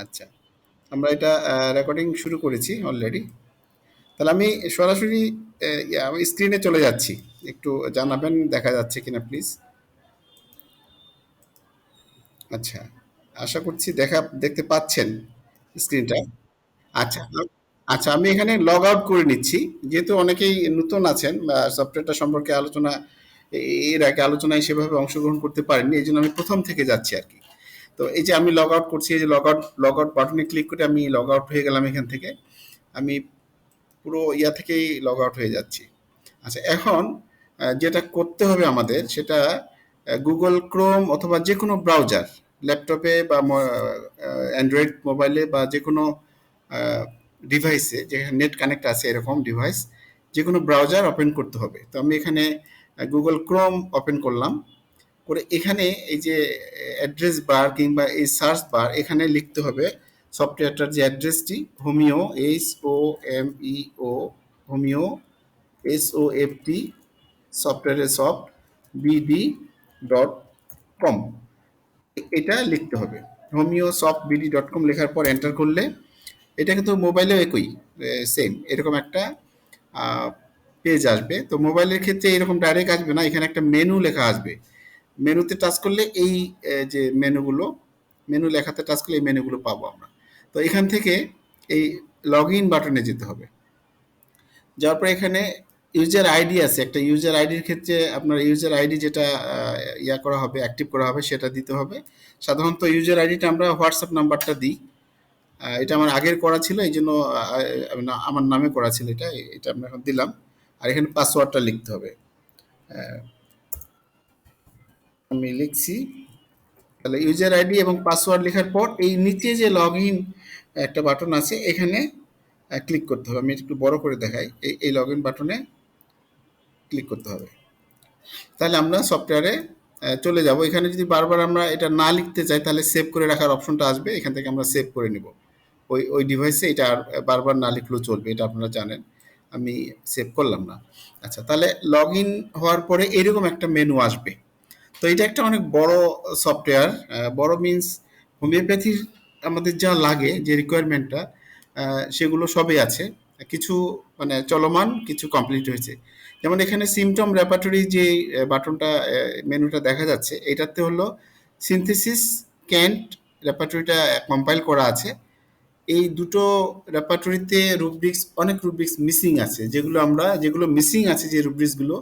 আচ্ছা, আমরা এটা রেকর্ডিং শুরু করেছি অলরেডি। তাহলে আমি সরাসরি আমি স্ক্রিনে চলে যাচ্ছি। একটু জানাবেন দেখা যাচ্ছে কিনা প্লিজ। আচ্ছা, আশা করছি দেখতে পাচ্ছেন স্ক্রিনটা। আচ্ছা, আচ্ছা, আমি এখানে লগ আউট করে নিচ্ছি। যেহেতু অনেকেই নতুন আছেন বা সফটওয়্যারটা সম্পর্কে এর আগে আলোচনায় সেভাবে অংশগ্রহণ করতে পারেননি, এই জন্য আমি প্রথম থেকে যাচ্ছি আর কি। তো এই যে আমি লগ আউট করছি, এই যে লগ আউট বাটনে ক্লিক করে আমি লগ আউট হয়ে গেলাম এখান থেকে। আমি পুরো থেকেই লগ আউট হয়ে যাচ্ছি। আচ্ছা, এখন যেটা করতে হবে আমাদের সেটা গুগল ক্রোম অথবা যে কোনো ব্রাউজার, ল্যাপটপে বা অ্যান্ড্রয়েড মোবাইলে বা যে কোনো ডিভাইসে যেখানে নেট কানেক্ট আছে এরকম ডিভাইস, যে কোনো ব্রাউজার ওপেন করতে হবে। তো আমি এখানে গুগল ক্রোম ওপেন করলাম, করে এখানে এই যে অ্যাড্রেস বার কিংবা এই সার্চ বার, এখানে লিখতে হবে সফটওয়্যারটার যে অ্যাড্রেসটি, হোমিও, HOMEO, হোমিও, SOFT, সফটওয়্যারের সফট, BD.com, এটা লিখতে হবে। হোমিও সফট BD.com লেখার পর এন্টার করলে এটা কিন্তু মোবাইলেও একই, সেম এরকম একটা পেজ আসবে। তো মোবাইলের ক্ষেত্রে এরকম ডাইরেক্ট আসবে না, এখানে একটা মেনু লেখা আসবে। মেনুতে টাচ করলে এই যে মেনু লেখাতে টাচ করলে এই মেনুগুলো পাবো আমরা। তো এখান থেকে এই লগ ইন বাটনে যেতে হবে। যাওয়ার পরে এখানে ইউজার আইডি আছে, একটা ইউজার আইডির ক্ষেত্রে আপনার ইউজার আইডি যেটা করা হবে, অ্যাক্টিভ করা হবে, সেটা দিতে হবে। সাধারণত ইউজার আইডিটা আমরা হোয়াটসঅ্যাপ নাম্বারটা দিই। এটা আমার আগের করা ছিল, এই জন্য আমার নামে করা ছিল এটা। এটা আমরা এখন দিলাম। আর এখানে পাসওয়ার্ডটা লিখতে হবে। আমি লিখছি। তাহলে ইউজার আইডি এবং পাসওয়ার্ড লেখার পর এই নিচে যে লগ ইন একটা বাটন আছে, এখানে ক্লিক করতে হবে। আমি একটু বড় করে দেখাই। এই লগ ইন বাটনে ক্লিক করতে হবে। তাহলে আমরা সফটওয়্যারে চলে যাব। এখানে যদি বারবার আমরা এটা না লিখতে চাই, তাহলে সেভ করে রাখার অপশনটা আসবে, এখান থেকে আমরা সেভ করে নিব। ওই ডিভাইসে এটা আর বারবার না লিখলেও চলবে, এটা আপনারা জানেন। আমি সেভ করলাম না। আচ্ছা, তাহলে লগ ইন হওয়ার পরে এরকম একটা মেনু আসবে। তো এটা একটা অনেক বড় সফটওয়্যার। বড় মিন্স হোমিওপ্যাথির আমাদের যা লাগে, যে রিকোয়ারমেন্টটা, সেগুলো সবই আছে। কিছু মানে চলমান, কিছু কমপ্লিট হয়েছে। যেমন এখানে সিমটম রেপার্টরি যে বাটনটা, মেনুটা দেখা যাচ্ছে, এটাতে হলো সিনথেসিস, ক্যান্ট রেপার্টরিটা কম্পাইল করা আছে। এই দুটো রেপার্টরিতে অনেক রুব্রিক্স মিসিং আছে, যেগুলো মিসিং আছে, যে রুব্রিক্সগুলো,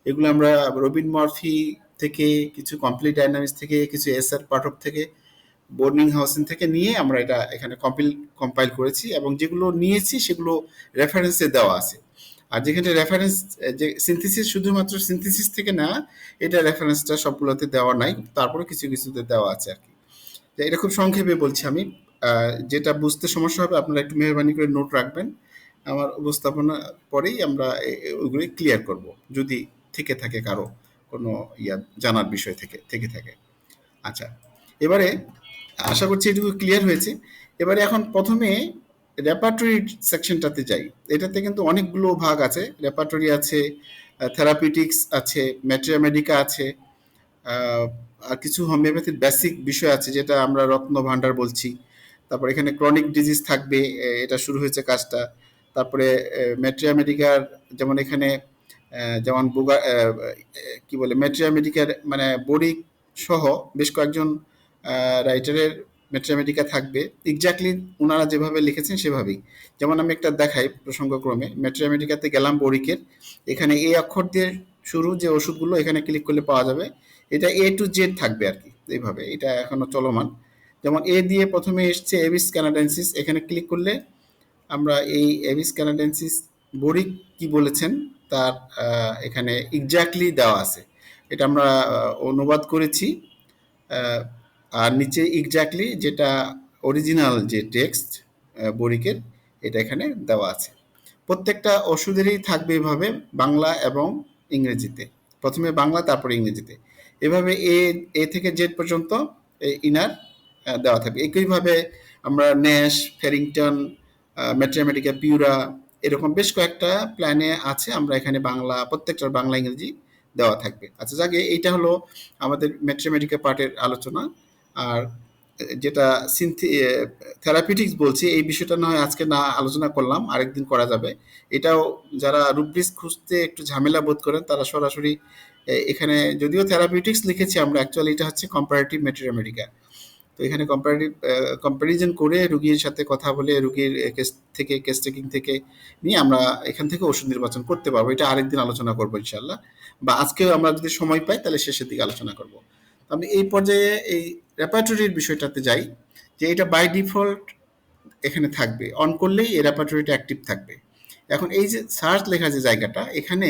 এগুলো আমরা রবিন মরফি থেকে, কিছু কমপ্লিট ডাইনামিক্স থেকে, কিছু এসআর পাঠক থেকে, বোর্নিং হাউসিং থেকে নিয়ে আমরা এটা এখানে কম্পাইল করেছি, এবং যেগুলো নিয়েছি সেগুলো রেফারেন্সে দেওয়া আছে। আর যেখানে রেফারেন্স, যে সিনথেসিস, শুধুমাত্র সিনথেসিস থেকে না, এটা রেফারেন্সটা সবগুলোতে দেওয়া নাই, তারপরে কিছু কিছুতে দেওয়া আছে আর কি। যে এটা খুব সংক্ষেপে বলছি আমি। যেটা বুঝতে সমস্যা হবে আপনারা একটু মেহরবানি করে নোট রাখবেন। আমার উপস্থাপনা পরেই আমরা ওইগুলি ক্লিয়ার করব, যদি থেকে থাকে কারো কোনো জানার বিষয় থেকে থাকে। আচ্ছা, এবারে আশা করছি এটুকু ক্লিয়ার হয়েছে। এবারে এখন প্রথমে রেপার্টরি সেকশনটাতে যাই। এটাতে কিন্তু অনেকগুলো ভাগ আছে। রেপার্টরি আছে, থেরাপিউটিক্স আছে, ম্যাটেরিয়া মেডিকা আছে, আহ, আর কিছু হোমিওপ্যাথির বেসিক বিষয় আছে, যেটা আমরা রত্ন ভান্ডার বলছি। তারপর এখানে ক্রনিক ডিজিজ থাকবে, এটা শুরু হয়েছে কাজটা। তারপরে ম্যাট্রিয়া মেডিকার, যেমন এখানে যেমন কি বলে, ম্যাট্রিয়া মেডিকার মানে বড়ি সহ বেশ কয়েকজন রাইটারের ম্যাট্রিয়া মেডিকা থাকবে। এক্স্যাক্টলি ওনারা যেভাবে লিখেছেন সেভাবেই। যেমন আমি একটা দেখাই প্রসঙ্গক্রমে, ম্যাট্রিয়া মেডিকাতে গেলাম বড়িকের, এখানে এ অক্ষর দিয়ে শুরু যে ওষুধগুলো এখানে ক্লিক করলে পাওয়া যাবে। এটা A to Z থাকবে আর কি, এইভাবে এটা এখনো চলমান। যেমন এ দিয়ে প্রথমে এসছে এভিস ক্যানাডেন্সিস, এখানে ক্লিক করলে আমরা এই এভিস ক্যানাডেন্সিস বড়ি কি বলেছেন তার এখানে এক্স্যাক্টলি দেওয়া আছে। এটা আমরা অনুবাদ করেছি। আহ, আর নিচে এক্স্যাক্টলি যেটা অরিজিনাল যে টেক্সট বড়িকের, এটা এখানে দেওয়া আছে। প্রত্যেকটা ওষুধেরই থাকবে এভাবে, বাংলা এবং ইংরেজিতে। প্রথমে বাংলা, তারপরে ইংরেজিতে। এভাবে এ থেকে জেড পর্যন্ত ইনার দেওয়া থাকবে। একইভাবে আমরা ন্যাশ, ফেরিংটন, ম্যাট্রিয়া পিউরা, এরকম বেশ কয়েকটা প্ল্যানে আছে। আমরা এখানে বাংলা, প্রত্যেকটার বাংলা ইংরেজি দেওয়া থাকবে। আচ্ছা, যাকে এইটা হলো আমাদের ম্যাট্রিয়া পার্টের আলোচনা। আর যেটা থেরাপিউটিক্স বলছি, এই বিষয়টা না হয় আজকে না আলোচনা করলাম, আরেকদিন করা যাবে। এটাও যারা রুব্রিক্স খুঁজতে একটু ঝামেলা বোধ করেন তারা সরাসরি এখানে, যদিও থেরাপিউটিক্স লিখেছি আমরা, অ্যাকচুয়ালি এটা হচ্ছে কম্পারেটিভ ম্যাটেরিয়ামেডিকা। তো এখানে কম্পারেটিভ কম্প্যারিজন করে রুগীর সাথে কথা বলে রুগীর কেস থেকে, কেস টেকিং থেকে নিয়ে আমরা এখান থেকে ওষুধ নির্বাচন করতে পারবো। এটা আরেকদিন আলোচনা করবো ইনশাল্লাহ, বা আজকেও আমরা যদি সময় পাই তাহলে শেষের দিকে আলোচনা করব। আমি এই পর্যায়ে এই রেপার্টরির বিষয়টাতে যাই, যে এটা বাই ডিফল্ট এখানে থাকবে, অন করলেই এই রেপার্টরিটা অ্যাক্টিভ থাকবে। এখন এই যে সার্চ লেখা যে জায়গাটা, এখানে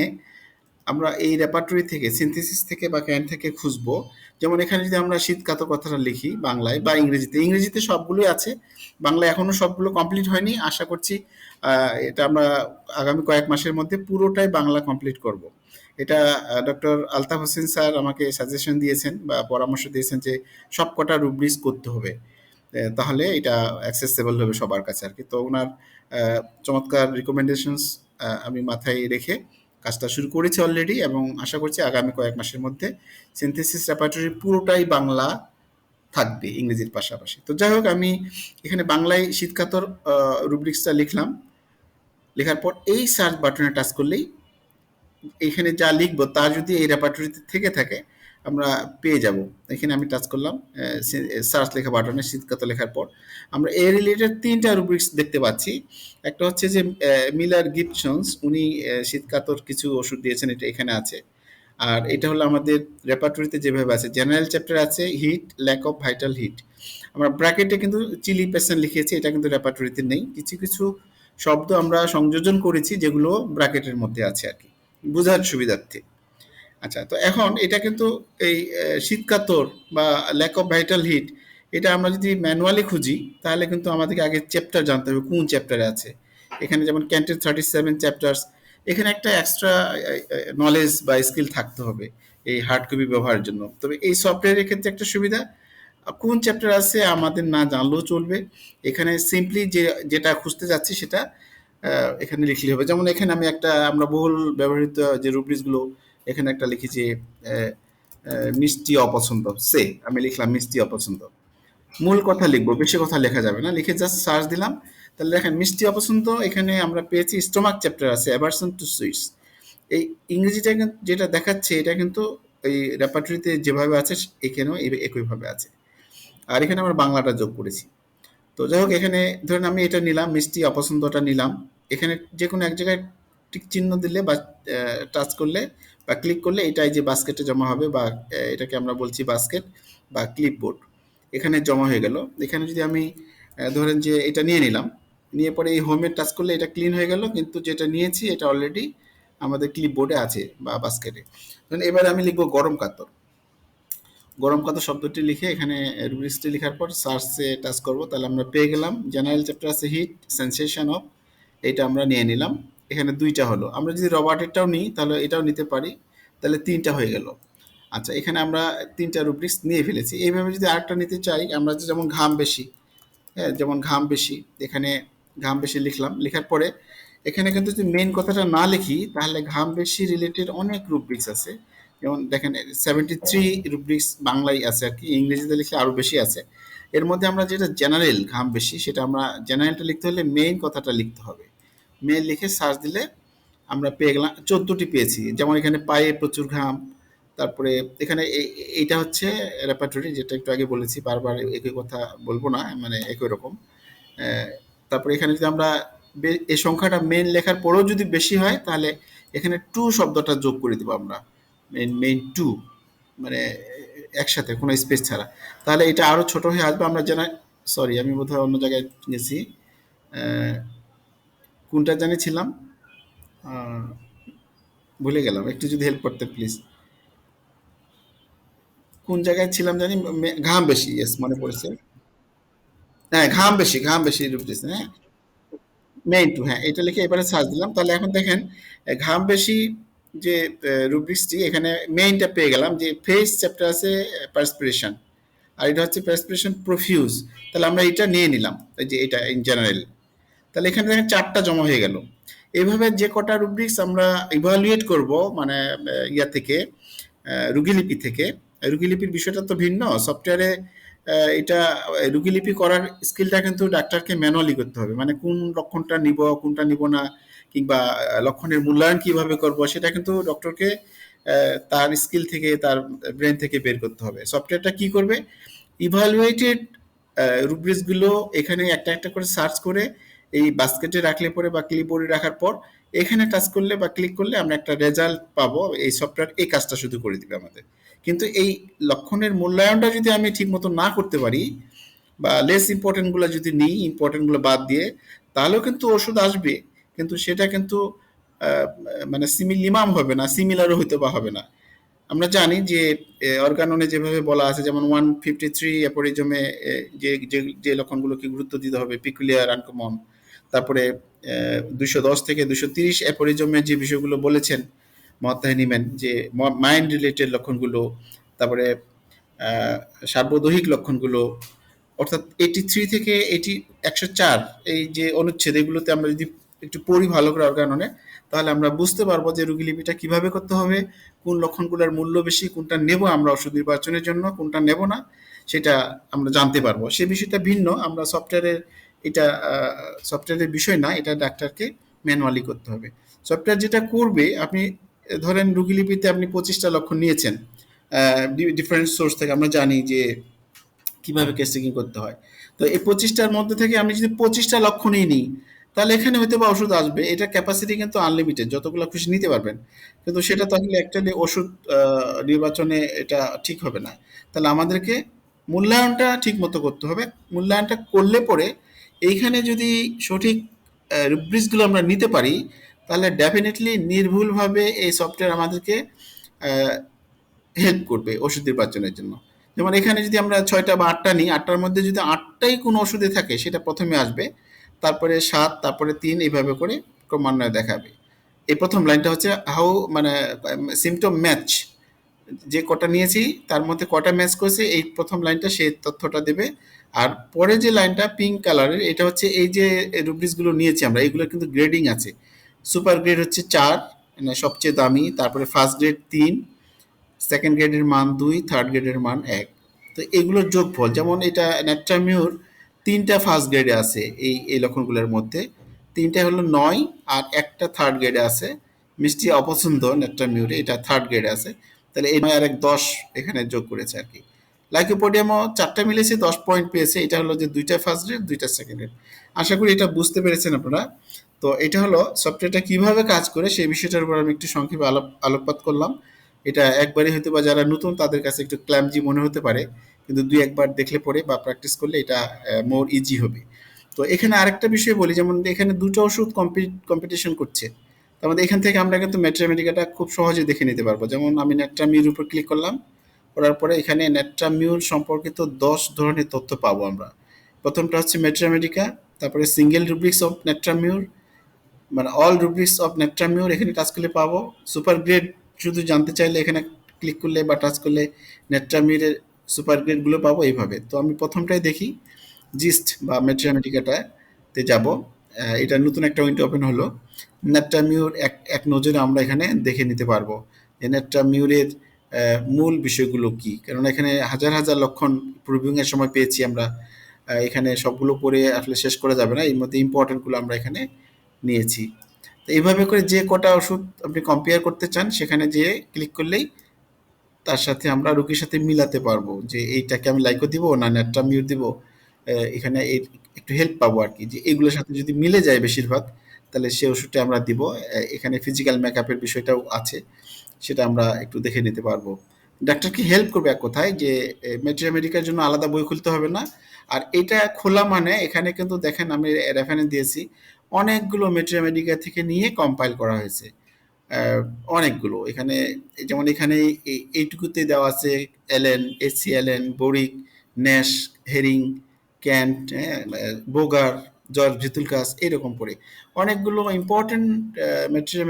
আমরা এই রেপার্টরি থেকে, সিনথেসিস থেকে বা ক্যান থেকে খুঁজবো। যেমন এখানে যদি আমরা শীতকাতর কথাটা লিখি বাংলায় বা ইংরেজিতে, ইংরেজিতে সবগুলোই আছে, বাংলায় এখনো সবগুলো কমপ্লিট হয়নি। আশা করছি এটা আমরা আগামী কয়েক মাসের মধ্যে পুরোটাই বাংলা কমপ্লিট করব। এটা ডক্টর আলতাফ হোসেন স্যার আমাকে সাজেশন দিয়েছেন বা পরামর্শ দিয়েছেন যে সবকটা রুব্রিক্স করতে হবে, তাহলে এটা অ্যাক্সেসেবল হবে সবার কাছে আর কি। তো ওনার চমৎকার রিকমেন্ডেশনস আমি মাথায় রেখে কাজটা শুরু করেছি অলরেডি, এবং আশা করছি আগামী কয়েক মাসের মধ্যে সিনথেসিস রেপার্টরি পুরোটাই বাংলা থাকবে ইংরেজির পাশাপাশি। তো যাই হোক, আমি এখানে বাংলায় শীতকাতর রুব্রিক্সটা লিখলাম। লেখার পর এই সার্চ বাটনে টাচ করলেই এখানে যা লিখবো তা যদি এই রেপার্টরিতে থেকে থাকে আমরা পেয়ে যাব। এখানে আমি টাচ করলাম সার্চ লেখা বাটনে শীতকাতর লেখার পর আমরা এ রিলেটেড ৩টা রুব্রিক্স দেখতে পাচ্ছি। একটা হচ্ছে যে মিলার গিবসন্স, উনি শীতকাতর কিছু ওষুধ দিয়েছেন, এটা এখানে আছে। আর এটা হলো আমাদের রেপার্টরিতে যেভাবে আছে, জেনারেল চ্যাপ্টার আছে heat, lack of vital heat. আমরা ব্র্যাকেটে কিন্তু চিলি পেশেন্ট লিখেছি, এটা কিন্তু রেপার্টরিতে নেই। কিছু কিছু শব্দ আমরা সংযোজন করেছি যেগুলো ব্র্যাকেটের মধ্যে আছে আর কি, বোঝার সুবিধার্থে। আচ্ছা, তো এখন এটা কিন্তু এই শীতকাতর বা ল্যাক অফ ভাইটাল হিট, এটা আমরা যদি ম্যানুয়ালি খুঁজি তাহলে কিন্তু আমাদেরকে আগে চ্যাপ্টার জানতে হবে কোন চ্যাপ্টারে আছে। এখানে যেমন ক্যান্টের 37 চ্যাপ্টার্স, এখানে একটা এক্সট্রা নলেজ বা স্কিল থাকতে হবে এই হার্ড কপি ব্যবহারের জন্য। তবে এই সফটওয়্যারের ক্ষেত্রে একটা সুবিধা, কোন চ্যাপ্টার আছে আমাদের না জানলেও চলবে। এখানে সিম্পলি যেটা খুঁজতে যাচ্ছি সেটা এখানে লিখলে হবে। যেমন এখানে আমি একটা, আমরা বহুল ব্যবহৃত যে রুব্রিক্সগুলো, এখানে একটা লিখেছি মিষ্টি অপছন্দ, সে আমি লিখলাম মিষ্টি অপছন্দ। মূল কথা লিখবো, বেশি কথা লেখা যাবে না, লিখে জাস্ট সার্চ দিলাম। তাহলে দেখেন মিষ্টি অপছন্দ এখানে আমরা পেয়েছি। স্টোমাক চ্যাপ্টার আছে অ্যাভারশন টু সুইটস। এই ইংরেজিটা যেটা দেখাচ্ছে এটা কিন্তু এই রেপার্টরিতে যেভাবে আছে এখানেও একইভাবে আছে। আর এখানে আমরা বাংলাটা যোগ করেছি। তো যাই হোক, এখানে ধরেন আমি এটা নিলাম, মিষ্টি অপছন্দটা নিলাম। এখানে যে কোনো এক জায়গায় টিক চিহ্ন দিলে বা টাচ করলে বা ক্লিক করলে এটাই যে বাস্কেটে জমা হবে, বা এটাকে আমরা বলছি বাস্কেট বা ক্লিপবোর্ড, এখানে জমা হয়ে গেল। এখানে যদি আমি ধরেন যে এটা নিয়ে নিলাম, নিয়ে পরে এই হোমে টাচ করলে এটা ক্লিন হয়ে গেল, কিন্তু যেটা নিয়েছি এটা অলরেডি আমাদের ক্লিপবোর্ডে আছে বা বাস্কেটে। ধরেন এবারে আমি লিখবো গরম কাতর। গরম কথা শব্দটি লিখে এখানে রুব্রিক্সটি লেখার পর সার্চে টাচ করব, তাহলে আমরা পেয়ে গেলাম জেনারেল চ্যাপ্টার আছে হিট, সেন্সেশন অফ, এটা আমরা নিয়ে নিলাম। এখানে 2টা হলো। আমরা যদি রবার্টেরটাও নিই তাহলে এটাও নিতে পারি, তাহলে 3টা হয়ে গেল। আচ্ছা, এখানে আমরা 3টা রুব্রিক্স নিয়ে ফেলেছি। এইভাবে যদি আরেকটা নিতে চাই, আমরা যেমন ঘাম বেশি, হ্যাঁ যেমন ঘাম বেশি, এখানে ঘাম বেশি লিখলাম। লেখার পরে এখানে কিন্তু যদি মেইন কথাটা না লিখি তাহলে ঘাম বেশি রিলেটেড অনেক রুব্রিক্স আছে। যেমন দেখেন 73 রুব্রিক্স বাংলায় আছে আর কি, ইংরেজিতে লিখলে আরও বেশি আছে। এর মধ্যে আমরা যেটা জেনারেল ঘাম বেশি, সেটা আমরা জেনারেলটা লিখতে হলে মেইন কথাটা লিখতে হবে। মেইন লিখে সার্চ দিলে আমরা পেয়ে গেলাম, 14টি পেয়েছি। যেমন এখানে পায়ে প্রচুর ঘাম, তারপরে এখানে এইটা হচ্ছে রেপার্টরি, যেটা একটু আগে বলেছি, বারবার একই কথা বলবো না, মানে একই রকম। আহ, তারপরে এখানে যদি আমরা এই সংখ্যাটা মেইন লেখার পরেও যদি বেশি হয় তাহলে এখানে টু শব্দটা যোগ করে দেবো আমরা, মেইন মেইন টু, মানে একসাথে কোনো স্পেস ছাড়া। তাহলে এটা আরো ছোট হয়ে আসবে। আমরা জানা, সরি আমি বোধহয় অন্য জায়গায় গেছি, আহ, কোনটা জানিছিলাম, আহ, ভুলে গেলাম, একটু যদি হেল্প করতে প্লিজ। কোন জায়গায় ছিলাম জানি, ঘাম বেশি, ইয়েস মনে পড়েছে। হ্যাঁ ঘাম বেশি, ঘাম বেশি রূপতেছে, হ্যাঁ মেইন টু, হ্যাঁ এটা লিখে এবারে সার্চ দিলাম। তাহলে এখন দেখেন ঘাম বেশি যে রুব্রিক্সটি, এখানে মেইনটা পেয়ে গেলাম, যে ফেস চ্যাপ্টার আছে পার্সপিরেশন, আর এটা হচ্ছে পার্সপিরেশন প্রফিউজ। তাহলে আমরা এটা নিয়ে নিলাম, এই যে এটা ইন জেনারেল। তাহলে এখানে দেখেন 4টা জমা হয়ে গেল। এইভাবে যে কটা রুব্রিক্স আমরা ইভালুয়েট করব, মানে ইয়া থেকে রুগীলিপি থেকে, রুগীলিপির বিষয়টা তো ভিন্ন সফটওয়্যারে। এটা রোগীলিপি করার স্কিলটা কিন্তু ডাক্তারকে ম্যানুয়ালি করতে হবে, মানে কোন লক্ষণটা নিব কোনটা নিব না, কিংবা লক্ষণের মূল্যায়ন কিভাবে করব, সেটা কিন্তু ডক্টরকে তার স্কিল থেকে, তার ব্রেন থেকে বের করতে হবে। সফটওয়্যারটা কি করবে, ইভালুয়েটেড রুব্রিক্স গুলো এখানে একটা একটা করে সার্চ করে এই বাস্কেটে রাখলে পরে বা ক্লিপবোর্ডে রাখার পর এখানে টাচ করলে বা ক্লিক করলে আমরা একটা রেজাল্ট পাবো। এই সফটওয়্যার এই কাজটা শুধু করে দিবে আমাদের। কিন্তু এই লক্ষণের মূল্যায়নটা যদি আমি ঠিক মতো না করতে পারি, বা লেস ইম্পর্টেন্ট গুলো যদি নিই, ইম্পর্টেন্ট গুলো বাদ দিয়ে, তাহলেও কিন্তু ওষুধ আসবে, কিন্তু সেটা কিন্তু আহ, মানে সিমিলিমাম হবে না, সিমিলারও হইতে বা হবে না। আমরা জানি যে অর্গাননে যেভাবে বলা আছে, যেমন 153 অ্যাপোরিজমে যে যে যে লক্ষণগুলোকে গুরুত্ব দিতে হবে, পিকুলিয়ার, আনকমন, তারপরে 210 থেকে 230 অ্যাপোরিজমে যে বিষয়গুলো বলেছেন মহাত্মা হেনিম্যান, যে মাইন্ড রিলেটেড লক্ষণগুলো, তারপরে আহ, সার্বদৈহিক লক্ষণগুলো, অর্থাৎ 83 থেকে 104 এই যে অনুচ্ছেদ, এগুলোতে আমরা যদি একটু পড়ি ভালো করে অর্গাননে, তাহলে আমরা বুঝতে পারবো যে রোগীলিপিটা কিভাবে করতে হবে, কোন লক্ষণগুলোর মূল্য বেশি, কোনটা নেব আমরা ওষুধ নির্বাচনের জন্য, কোনটা নেব না, সেটা আমরা জানতে পারবো। সে বিষয়টা ভিন্ন, আমরা সফটওয়্যারের এটা সফটওয়্যারের বিষয় না, এটা ডাক্তারকে ম্যানুয়ালি করতে হবে। সফটওয়্যার যেটা করবে, আপনি ধরেন রোগীলিপিতে আপনি 25টা লক্ষণ নিয়েছেন ডিফারেন্ট সোর্স থেকে, আমরা জানি যে কিভাবে কেস চেকিং করতে হয়। তো এই 25টার মধ্যে থেকে আমি যদি 25টা লক্ষণই নিই, তাহলে এখানে হয়তো বা ওষুধ আসবে, এটা ক্যাপাসিটি কিন্তু আনলিমিটেড, যতগুলো খুশি নিতে পারবেন। কিন্তু সেটা তাহলে অ্যাকচুয়ালি ওষুধ নির্বাচনে এটা ঠিক হবে না। তাহলে আমাদেরকে মূল্যায়নটা ঠিক মতো করতে হবে। মূল্যায়নটা করলে পরে এইখানে যদি সঠিক রুব্রিক্সগুলো আমরা নিতে পারি, তাহলে ডেফিনেটলি নির্ভুলভাবে এই সফটওয়্যার আমাদেরকে হেল্প করবে ওষুধ নির্বাচনের জন্য। যেমন এখানে যদি আমরা 6টা বা 8টা নিই, 8টার মধ্যে যদি 8টাই কোনো ওষুধে থাকে, সেটা প্রথমে আসবে, তারপরে 7, তারপরে 3, এইভাবে করে ক্রমান্বয়ে দেখাবে। এই প্রথম লাইনটা হচ্ছে হাউ, মানে সিমটম ম্যাচ, যে কটা নিয়েছি তার মধ্যে কটা ম্যাচ করছে, এই প্রথম লাইনটা সেই তথ্যটা দেবে। আর পরে যে লাইনটা পিঙ্ক কালারের, এটা হচ্ছে এই যে রুব্রিক্সগুলো নিয়েছি আমরা, এইগুলো কিন্তু গ্রেডিং আছে। সুপার গ্রেড হচ্ছে 4, মানে সবচেয়ে দামি, তারপরে ফার্স্ট গ্রেড 3, সেকেন্ড গ্রেডের মান 2, থার্ড গ্রেডের মান 1। তো এগুলোর যোগফল, যেমন এটা ন্যাট্রামিউর 3টা ফার্স্ট গ্রেডে আছে, এই লক্ষণগুলোর মধ্যে 3টা হলো 9, আর একটা থার্ড গ্রেডে আছে। মিষ্টি অপছন্দ ন্যাট্রামিউরে, এটা থার্ড গ্রেডে আছে। তাহলে এই 9 আর 1 10 এখানে যোগ করেছে আর কি। লাইকোপোডিয়ামও 4টা মিলেছে, 10 পয়েন্ট পেয়েছে। এটা হলো যে 2টা ফার্স্ট গ্রেড, 2টা সেকেন্ড গ্রেড। আশা করি এটা বুঝতে পেরেছেন আপনারা। তো এটা হলো সফটওয়্যারটা কিভাবে কাজ করে সেই বিষয়টার উপর আমি একটু সংক্ষেপে আলোকপাত করলাম। এটা একবারে হয়তো বা যারা নতুন তাদের কাছে একটু ক্ল্যামজি মনে হতে পারে, কিন্তু দুই একবার দেখলে পরে বা প্র্যাকটিস করলে এটা মোর ইজি হবে। তো এখানে আরেকটা বিষয় বলি, যেমন এখানে দুটো ওষুধ কম্পিটিশন করছে, তার মধ্যে এখান থেকে আমরা কিন্তু ন্যাট্রামেডিকাটা খুব সহজে দেখে নিতে পারবো। যেমন আমি ন্যাট্রামিউর উপর ক্লিক করলাম, করার পরে এখানে ন্যাট্রামিউর সম্পর্কিত 10 ধরনের তথ্য পাবো আমরা। প্রথমটা হচ্ছে ম্যাট্রামেডিকা, তারপরে সিঙ্গেল রুব্রিক্স অফ ন্যাট্রামিউর, মানে অল রুব্রিক্স অফ ন্যাট্রামিউর এখানে টাচ করলে পাবো। সুপার গ্রেড শুধু জানতে চাইলে এখানে ক্লিক করলে বা টাচ করলে ন্যাট্রামিউরের সুপার গ্রেডগুলো পাবো এইভাবে। তো আমি প্রথমটাই দেখি, জিস্ট বা ম্যাট্রামেটিকাটাতে যাব। এটা নতুন একটা উইন্ডো ওপেন হলো। ন্যাট্রামিউর এক এক নজরে আমরা এখানে দেখে নিতে পারবো যে ন্যাট্রামিউরের মূল বিষয়গুলো কি, কারণ এখানে হাজার হাজার লক্ষণ প্রিভিউইং এর সময় পেয়েছি আমরা। এখানে সবগুলো পড়ে আসলে শেষ করা যাবে না, এর মধ্যে ইম্পর্টেন্টগুলো আমরা এখানে নিয়েছি। তো এইভাবে করে যে কটা ওষুধ আপনি কম্পেয়ার করতে চান, সেখানে যেয়ে ক্লিক করলেই তার সাথে আমরা রোগীর সাথে মিলাতে পারবো যে এইটাকে আমি লাইকো দিব না ন্যাট্রামিউর দিব। এখানে একটু হেল্প পাবো আর কি, যে এগুলোর সাথে যদি মিলে যায় বেশিরভাগ, তাহলে সে ওষুধটা আমরা দিব। এখানে ফিজিক্যাল মেকআপের বিষয়টাও আছে, সেটা আমরা একটু দেখে নিতে পারবো। ডাক্তারকে হেল্প করবে এক কথায়, যে মেডিকের জন্য আলাদা বই খুলতে হবে না। আর এটা খোলা মানে এখানে কিন্তু দেখেন আমি রেফারেন্স দিয়েছি, অনেকগুলো মেডিকেল থেকে নিয়ে কম্পাইল করা হয়েছে। আহ, অনেকগুলো এখানে, যেমন এখানে এইটুকুতে দেওয়া আছে Allen, H C Allen, Boericke, Nash, Hering, Kent, Boger, George Vithoulkas, এরকম করে অনেকগুলো ইম্পর্টেন্ট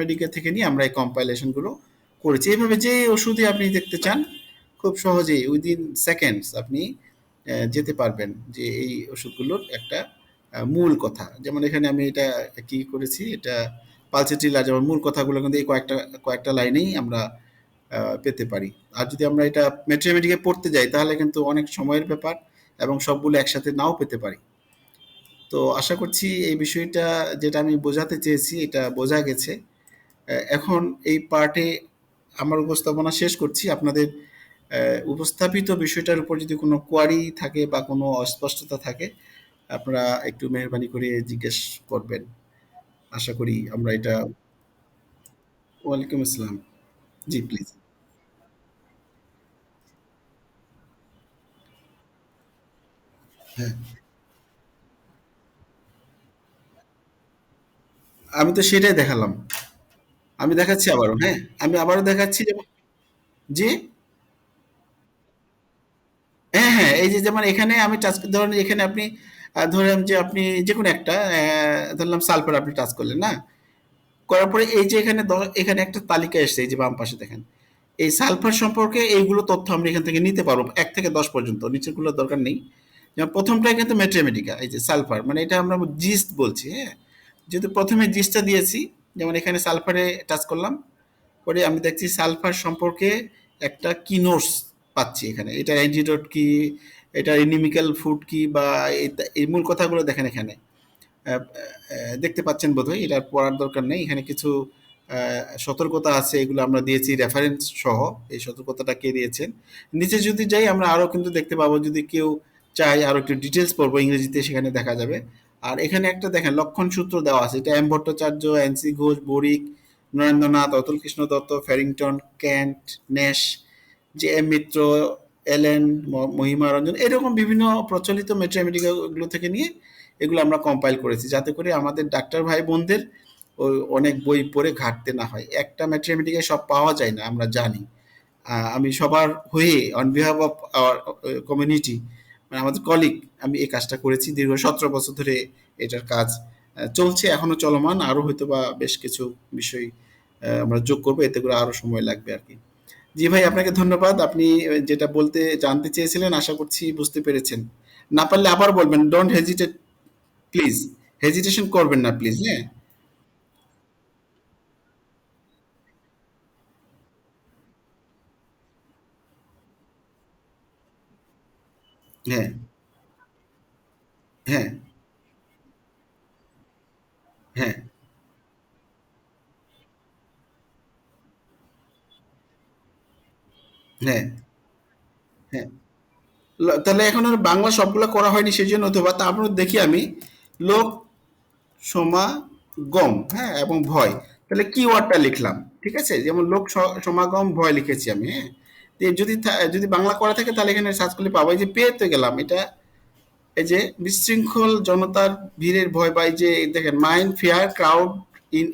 মেডিকেল থেকে নিয়ে আমরা এই কম্পাইলেশনগুলো করেছি। এইভাবে যে ওষুধই আপনি দেখতে চান, খুব সহজেই উইদিন সেকেন্ডস আপনি যেতে পারবেন যে এই ওষুধগুলোর একটা মূল কথা। যেমন এখানে আমি এটা কি করেছি, এটা পালসেটিলা, যেমন মূল কথাগুলো কিন্তু এই কয়েকটা কয়েকটা লাইনেই আমরা পেতে পারি। আর যদি আমরা এটা ম্যাথমেটিকে পড়তে যাই, তাহলে কিন্তু অনেক সময়ের ব্যাপার এবং সবগুলো একসাথে নাও পেতে পারি। তো আশা করছি এই বিষয়টা যেটা আমি বোঝাতে চেয়েছি এটা বোঝা গেছে। এখন এই পার্টে আমার উপস্থাপনা শেষ করছি। আপনাদের উপস্থাপিত বিষয়টার উপর যদি কোনো কোয়ারি থাকে বা কোনো অস্পষ্টতা থাকে, আপনারা একটু মেহরবানি করে জিজ্ঞেস করবেন। আশা করি আমরা এটা। ওয়ালাইকুম আসসালাম। জি, প্লিজ। হ্যাঁ, আমি তো সেটাই দেখালাম। আমি দেখাচ্ছি আবারও, হ্যাঁ? আমি আবারও দেখাচ্ছি যেমন। জি? হ্যাঁ, হ্যাঁ, এই যে যেমন এখানে আমি টাচ ধরেন এখানে আপনি ধরেন যে আপনি যেকোনো একটা ধরলাম সালফার আপনি টাচ করলেন, না? করার পরে এই যে এখানে এখানে একটা তালিকা এসছে এই যে বাম পাশে দেখেন। এই সালফার সম্পর্কে এইগুলো তথ্য আমরা এখান থেকে নিতে পারবো ১ থেকে ১০ পর্যন্ত। নিচেরগুলোর দরকার নেই। যেমন ১ম টাই কিন্তু ম্যাথমেটিকা এই যে সালফার মানে এটা আমরা জিস্ট বলছি, হ্যাঁ? যেহেতু ১ম এ জিস্টটা দিয়েছি, যেমন এখানে সালফারে টাচ করলাম। পরে আমি দেখছি সালফার সম্পর্কে একটা কি নোটস পাচ্ছি এখানে। এটা অ্যান্টিডোট কি, এটা ইনিমিক্যাল ফুড কি বা এই মূল কথাগুলো দেখেন এখানে। দেখতে পাচ্ছেন বোধহয়, এটা পড়ার দরকার নেই। এখানে কিছু সতর্কতা আছে, এগুলো আমরা দিয়েছি রেফারেন্স সহ। এই সতর্কতাটা কে দিয়েছেন। নিচে যদি যাই আমরা আরও কিন্তু দেখতে পাবো, যদি কেউ চায় আরও একটু ডিটেলস পড়বো ইংরেজিতে সেখানে দেখা যাবে। আর এখানে একটা দেখেন লক্ষণ সূত্র দেওয়া আছে, এটা M Bhattacharya, NC Ghosh, Banik, Narendranath, Atul Krishna Dutta, Farrington, Kant, Nash, J M Mitra, Allen, Mahima Ranjan, এরকম বিভিন্ন প্রচলিত ম্যাথমেটিক্যালগুলো থেকে নিয়ে এগুলো আমরা কম্পাইল করেছি, যাতে করে আমাদের ডাক্তার ভাই বোনদের ওই অনেক বই পড়ে ঘাটতে না হয়। একটা ম্যাথমেটিক্যাল সব পাওয়া যায় না, আমরা জানি। আমি সবার হয়ে on behalf of our community, মানে আমাদের কলিগ, আমি এই কাজটা করেছি। দীর্ঘ ১৭ বছর ধরে এটার কাজ চলছে, এখনো চলমান। আরও হয়তো বা বেশ কিছু বিষয় আমরা যোগ করবো, এতে করে আরো সময় লাগবে আর কি। জি ভাই, আপনাকে ধন্যবাদ। আপনি যেটা বলতে জানতে চেয়েছিলেন আশা করছি বুঝতে পেরেছেন। না পারলে আবার বলবেন, ডোন্ট হেজিটেট, প্লিজ। হেজিটেশন করবেন না প্লিজ, হ্যাঁ? হ্যাঁ, হ্যাঁ, হ্যাঁ, হ্যাঁ, হ্যাঁ। তাহলে এখন আর বাংলা সবগুলো করা হয়নি সেজন্য, অথবা তারপর দেখি আমি লোক সমাগম, হ্যাঁ, এবং ভয়। তাহলে কি ওয়ার্ডটা লিখলাম? ঠিক আছে? যেমন লোক সমাগম ভয় লিখেছি আমি, হ্যাঁ? তো যদি যদি বাংলা করা থাকে তাহলে এখানে সার্চ করলে পাবো। এই যে পেতে গেলাম, এটা এই যে বিশৃঙ্খল জনতার ভিড়ের ভয়, বা এই যে দেখেন মাইন্ড ফিয়ার ক্রাউড ইন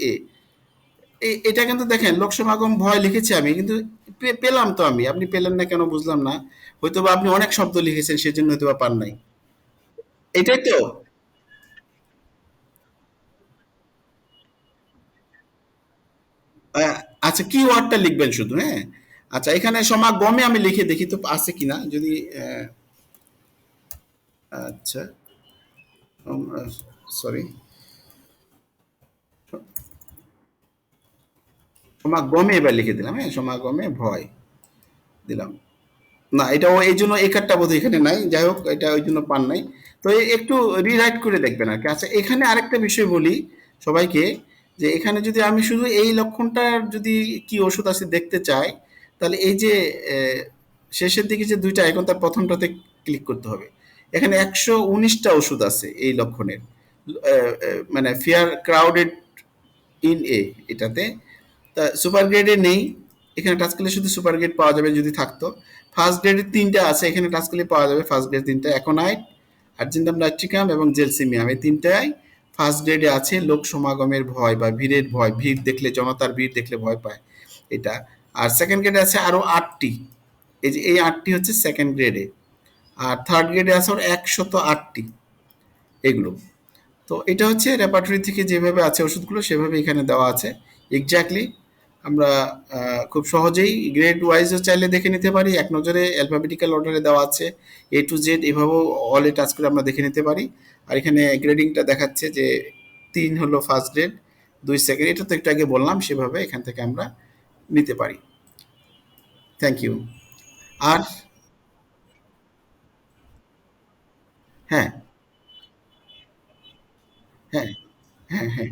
এটা কিন্তু দেখেন লোক সমাগম ভয় লিখেছি আমি, কিন্তু পেলাম তো আমি, আপনি পেলেন না কেন বুঝলাম না। হয়তোবা আপনি অনেক শব্দ লিখেছেন সেজন্য হয়তোবা পান নাই। এটাই তো। আহ, আচ্ছা, কি ওয়ার্ডটা লিখবেন শুধু, হ্যাঁ? আচ্ছা, এখানে সমাগমে আমি লিখে দেখি তো আছে কিনা, যদি আচ্ছা, সরি, সমাগমে এবার লিখে দিলাম, হ্যাঁ, সমাগমে ভয় দিলাম। না, এটা ও এই জন্য এই কার্ডটা বোধহয় এখানে নাই, যাই হোক এটা ওই জন্য পান নাই। তো একটু রিরাইট করে দেখবেন আর কি। আচ্ছা, এখানে আরেকটা বিষয় বলি সবাইকে, যে এখানে যদি আমি শুধু এই লক্ষণটার যদি কি ওষুধ আছে দেখতে চাই, তাহলে এই যে শেষের দিকে যে দুইটা আইকন, তার প্রথমটাতে ক্লিক করতে হবে। এখানে ১১৯টা ওষুধ আছে এই লক্ষণের। মানে ফিয়ার ক্রাউডেড ইন এটাতে। তা সুপার গ্রেডে নেই, এখানে টাচ করলে শুধু সুপার গ্রেড পাওয়া যাবে যদি থাকতো। ফার্স্ট গ্রেডের ৩টা আছে, এখানে টাচ করলে পাওয়া যাবে ফার্স্ট গ্রেড ৩টা, অ্যাকোনাইট, আর্জেন্টাম নাইট্রিকাম এবং জেলসিমিয়াম, এই ৩টাই ফার্স্ট গ্রেডে আছে। লোক সমাগমের ভয় বা ভিড়ের ভয়, ভিড় দেখলে, জনতার ভিড় দেখলে ভয় পায় এটা। আর সেকেন্ড গ্রেডে আছে আরো ৮টি, এই যে এই ৮টি হচ্ছে সেকেন্ড গ্রেডে। আর থার্ড গ্রেডে আছে ওর ১০৮টি, এগুলো। তো এটা হচ্ছে রেপার্টরি থেকে যেভাবে আছে ওষুধগুলো সেভাবে এখানে দেওয়া আছে এক্স্যাক্টলি। আমরা খুব সহজেই গ্রেড ওয়াইজও চাইলে দেখে নিতে পারি, এক নজরে অ্যালফাবেটিক্যাল অর্ডারে দেওয়া আছে এ টু জেড, এভাবেও অলে টাচ করে আমরা দেখে নিতে পারি। আর এখানে গ্রেডিংটা দেখাচ্ছে যে ৩ হলো ফার্স্ট গ্রেড, ২ সেকেন্ড, এটা তো একটু আগে বললাম, সেভাবে এখান থেকে আমরা নিতে পারি। Thank you. আর হ্যাঁ, হ্যাঁ, হ্যাঁ, হ্যাঁ।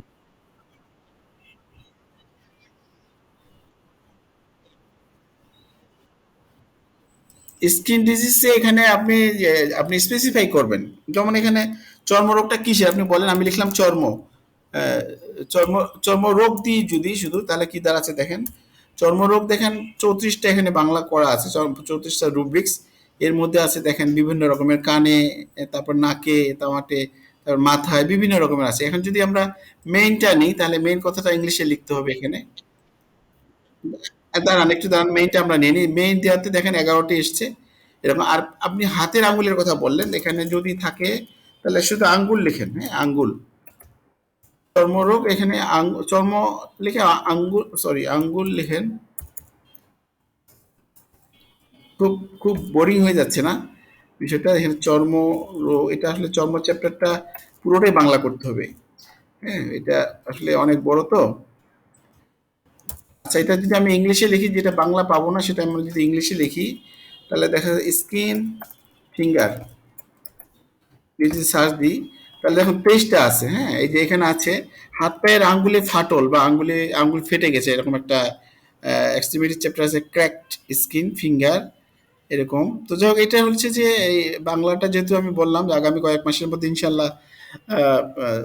স্কিন ডিজিজে এখানে আপনি আপনি স্পেসিফাই করবেন। যেমন এখানে চর্মরোগটা কিসে আপনি বলেন, আমি লিখলাম চর্ম। আহ, চর্ম চর্মরোগ দিয়ে যদি শুধু, তাহলে কি দাঁড়াচ্ছে দেখেন। চর্মরোগ দেখেন 34টা এখানে বাংলা করা আছে, 34টা রুব্রিক্স। এর মধ্যে আছে দেখেন বিভিন্ন রকমের, কানে, তারপর নাকে, তামাটে, তারপর মাথায় বিভিন্ন রকমের আছে। এখন যদি আমরা মেইনটা নিই, তাহলে মেইন কথাটা ইংলিশে লিখতে হবে এখানে। দাঁড়ান একটু দাঁড়ান, মেইনটা আমরা নিয়ে নিই। মেইন দেওয়াতে দেখেন 11টি এসছে এরকম। আর আপনি হাতের আঙ্গুলের কথা বললেন, এখানে যদি থাকে তাহলে শুধু আঙ্গুল লিখেন, হ্যাঁ আঙ্গুল। চর্মরোগ এখানে চর্ম লিখে আঙ্গুল, সরি আঙ্গুল লিখেন। খুব খুব বোরিং হয়ে যাচ্ছে না বিষয়টা? এখানে চর্ম রোগ, এটা আসলে চর্ম চ্যাপ্টারটা পুরোটাই বাংলা করতে হবে। হ্যাঁ, এটা আসলে অনেক বড় তো। আচ্ছা, এটা যদি আমি ইংলিশে লিখি, যেটা বাংলা পাবো না সেটা আমরা যদি ইংলিশে লিখি, তাহলে দেখা যায় স্কিন ফিঙ্গার, যদি সার্চ দিই, তাহলে দেখুন 23টা আছে। হ্যাঁ, এই যে এখানে আছে হাত পায়ের আঙ্গুলে ফাটল বা আঙ্গুলে আঙ্গুল ফেটে গেছে, এরকম একটা এক্সট্রিমিটি চ্যাপ্টার আছে, ক্র্যাকড স্কিন ফিঙ্গার, এরকম। তো যাই হোক, এটা হচ্ছে যে এই বাংলাটা যেহেতু আমি বললাম যে আগামী কয়েক মাসের মধ্যে ইনশাল্লাহ আহ, আহ,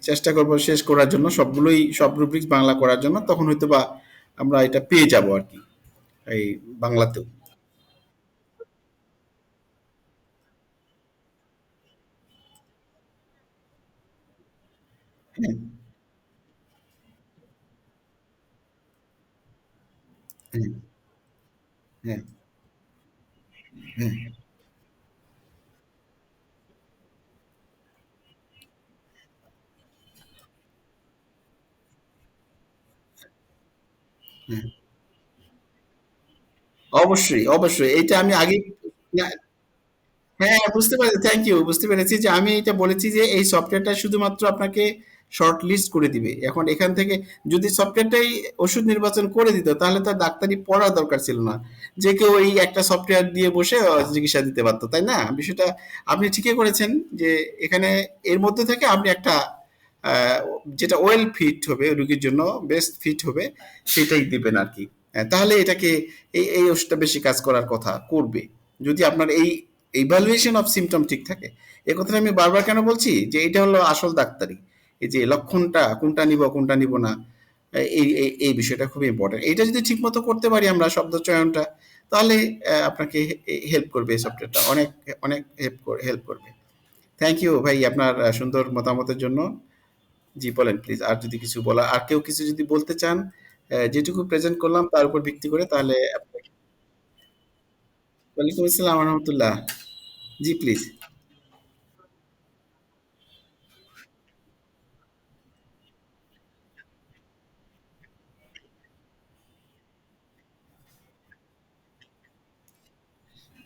চেষ্টা করবো শেষ করার জন্য, সবগুলোই সব রুব্রিক্স বাংলা করার জন্য, তখন হয়তো বা আমরা এটা পেয়ে যাব আর কি, এই বাংলাতেও। হ্যাঁ, হ্যাঁ, হ্যাঁ, হ্যাঁ, হ্যাঁ। অবশ্যই, অবশ্যই। এইটা আমি আগেই, না, হ্যাঁ, বুঝতে পেরেছি। Thank you. বুঝতে পেরেছি যে আমি এটা বলেছি যে এই সফটওয়্যারটা শুধুমাত্র আপনাকে শর্ট লিস্ট করে দিবে। এখন এখান থেকে যদি সফটওয়্যারটাই ওষুধ নির্বাচন করে দিত, তাহলে তো আর ডাক্তারি পড়ার দরকার ছিল না। যে কেউ এই একটা সফটওয়্যার দিয়ে বসে চিকিৎসা দিতে পারত, তাই না? বিষয়টা আপনি ঠিকই করেছেন যে এখানে এর মধ্যে থেকে আপনি একটা আহ, যেটা ওয়েল ফিট হবে রোগীর জন্য, বেস্ট ফিট হবে, সেটাই দিবেন আর কি। তাহলে এটাকে এই ওষুধটা বেশি কাজ করার কথা করবে, যদি আপনার এই ইভ্যালুয়েশন অফ সিমটম ঠিক থাকে। এ কথাটা আমি বারবার কেন বলছি, যে এটা হলো আসল ডাক্তারি। এই যে লক্ষণটা কোনটা নিব কোনটা নিব না, এই বিষয়টা খুব ইম্পর্টেন্ট। এটা যদি ঠিক মতো করতে পারি আমরা শব্দ চয়নটা, তাহলে আপনাকে হেল্প করবে এই সফটওয়্যারটা, অনেক অনেক হেল্প করবে। থ্যাংক ইউ ভাই আপনার সুন্দর মতামতের জন্য। জি বলেন প্লিজ, আর যদি কিছু বলা, আর কেউ কিছু যদি বলতে চান, যেটুকু প্রেজেন্ট করলাম তার উপর ভিত্তি করে, তাহলে ওয়ালাইকুম আসসালাম রহমতুল্লাহ। জি প্লিজ।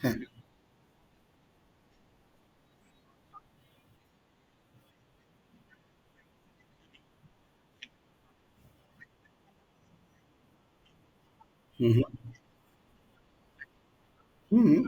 হ্যাঁ। হুম, হুম, হুম, হুম।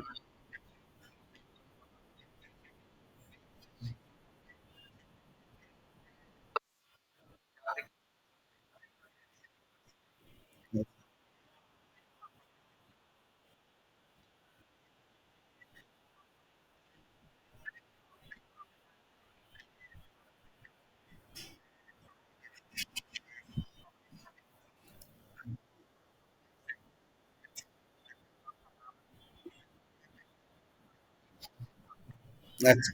আচ্ছা,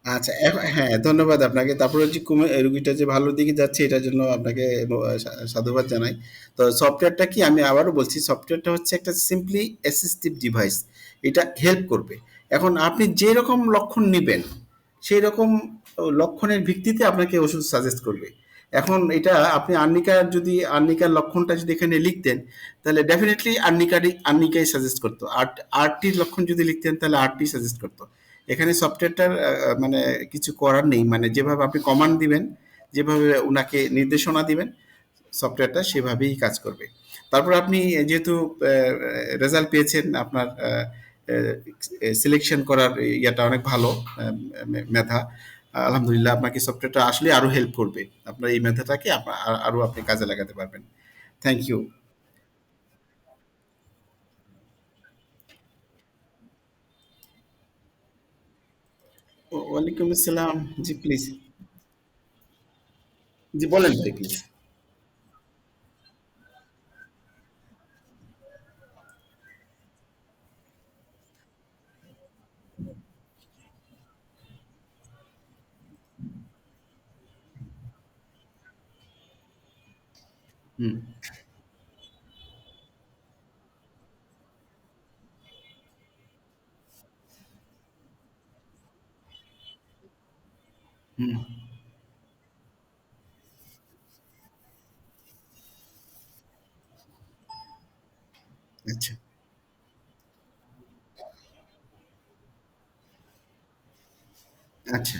আচ্ছা, হ্যাঁ, ধন্যবাদ আপনাকে। তারপরে হচ্ছে রুগীটা যে ভালোর দিকে যাচ্ছে, এটার জন্য আপনাকে সাধুবাদ জানাই। তো সফটওয়্যারটা কি, আমি আবারও বলছি, সফটওয়্যারটা হচ্ছে একটা সিম্পলি অ্যাসিস্টিভ ডিভাইস। এটা হেল্প করবে। এখন আপনি যে রকম লক্ষণ নিবেন, সেই রকম লক্ষণের ভিত্তিতে আপনাকে ওষুধ সাজেস্ট করবে। এখন এটা আপনি আর্নিকার, যদি আর্নিকার লক্ষণটা যদি এখানে লিখতেন, তাহলে ডেফিনেটলি আর্নিকাই সাজেস্ট করতো। আরটির লক্ষণ যদি লিখতেন, তাহলে আরটি সাজেস্ট করতো। এখানে সফটওয়্যারটার মানে কিছু করার নেই, মানে যেভাবে আপনি কমান্ড দিবেন, যেভাবে উনাকে নির্দেশনা দিবেন, সফটওয়্যারটা সেভাবেই কাজ করবে। তারপর আপনি যেহেতু রেজাল্ট পেয়েছেন, আপনার সিলেকশন করার ইয়াটা অনেক ভালো, মেধা, আলহামদুলিল্লাহ, আপনাকে সফটওয়্যারটা আসলে আরো হেল্প করবে, আপনার এই মেধাটাকে আরো আপনি কাজে লাগাতে পারবেন। Thank you. ওয়ালাইকুম আসসালাম। জি প্লিজ। জি বলেন ভাই প্লিজ। হুম। হুম। আচ্ছা। আচ্ছা।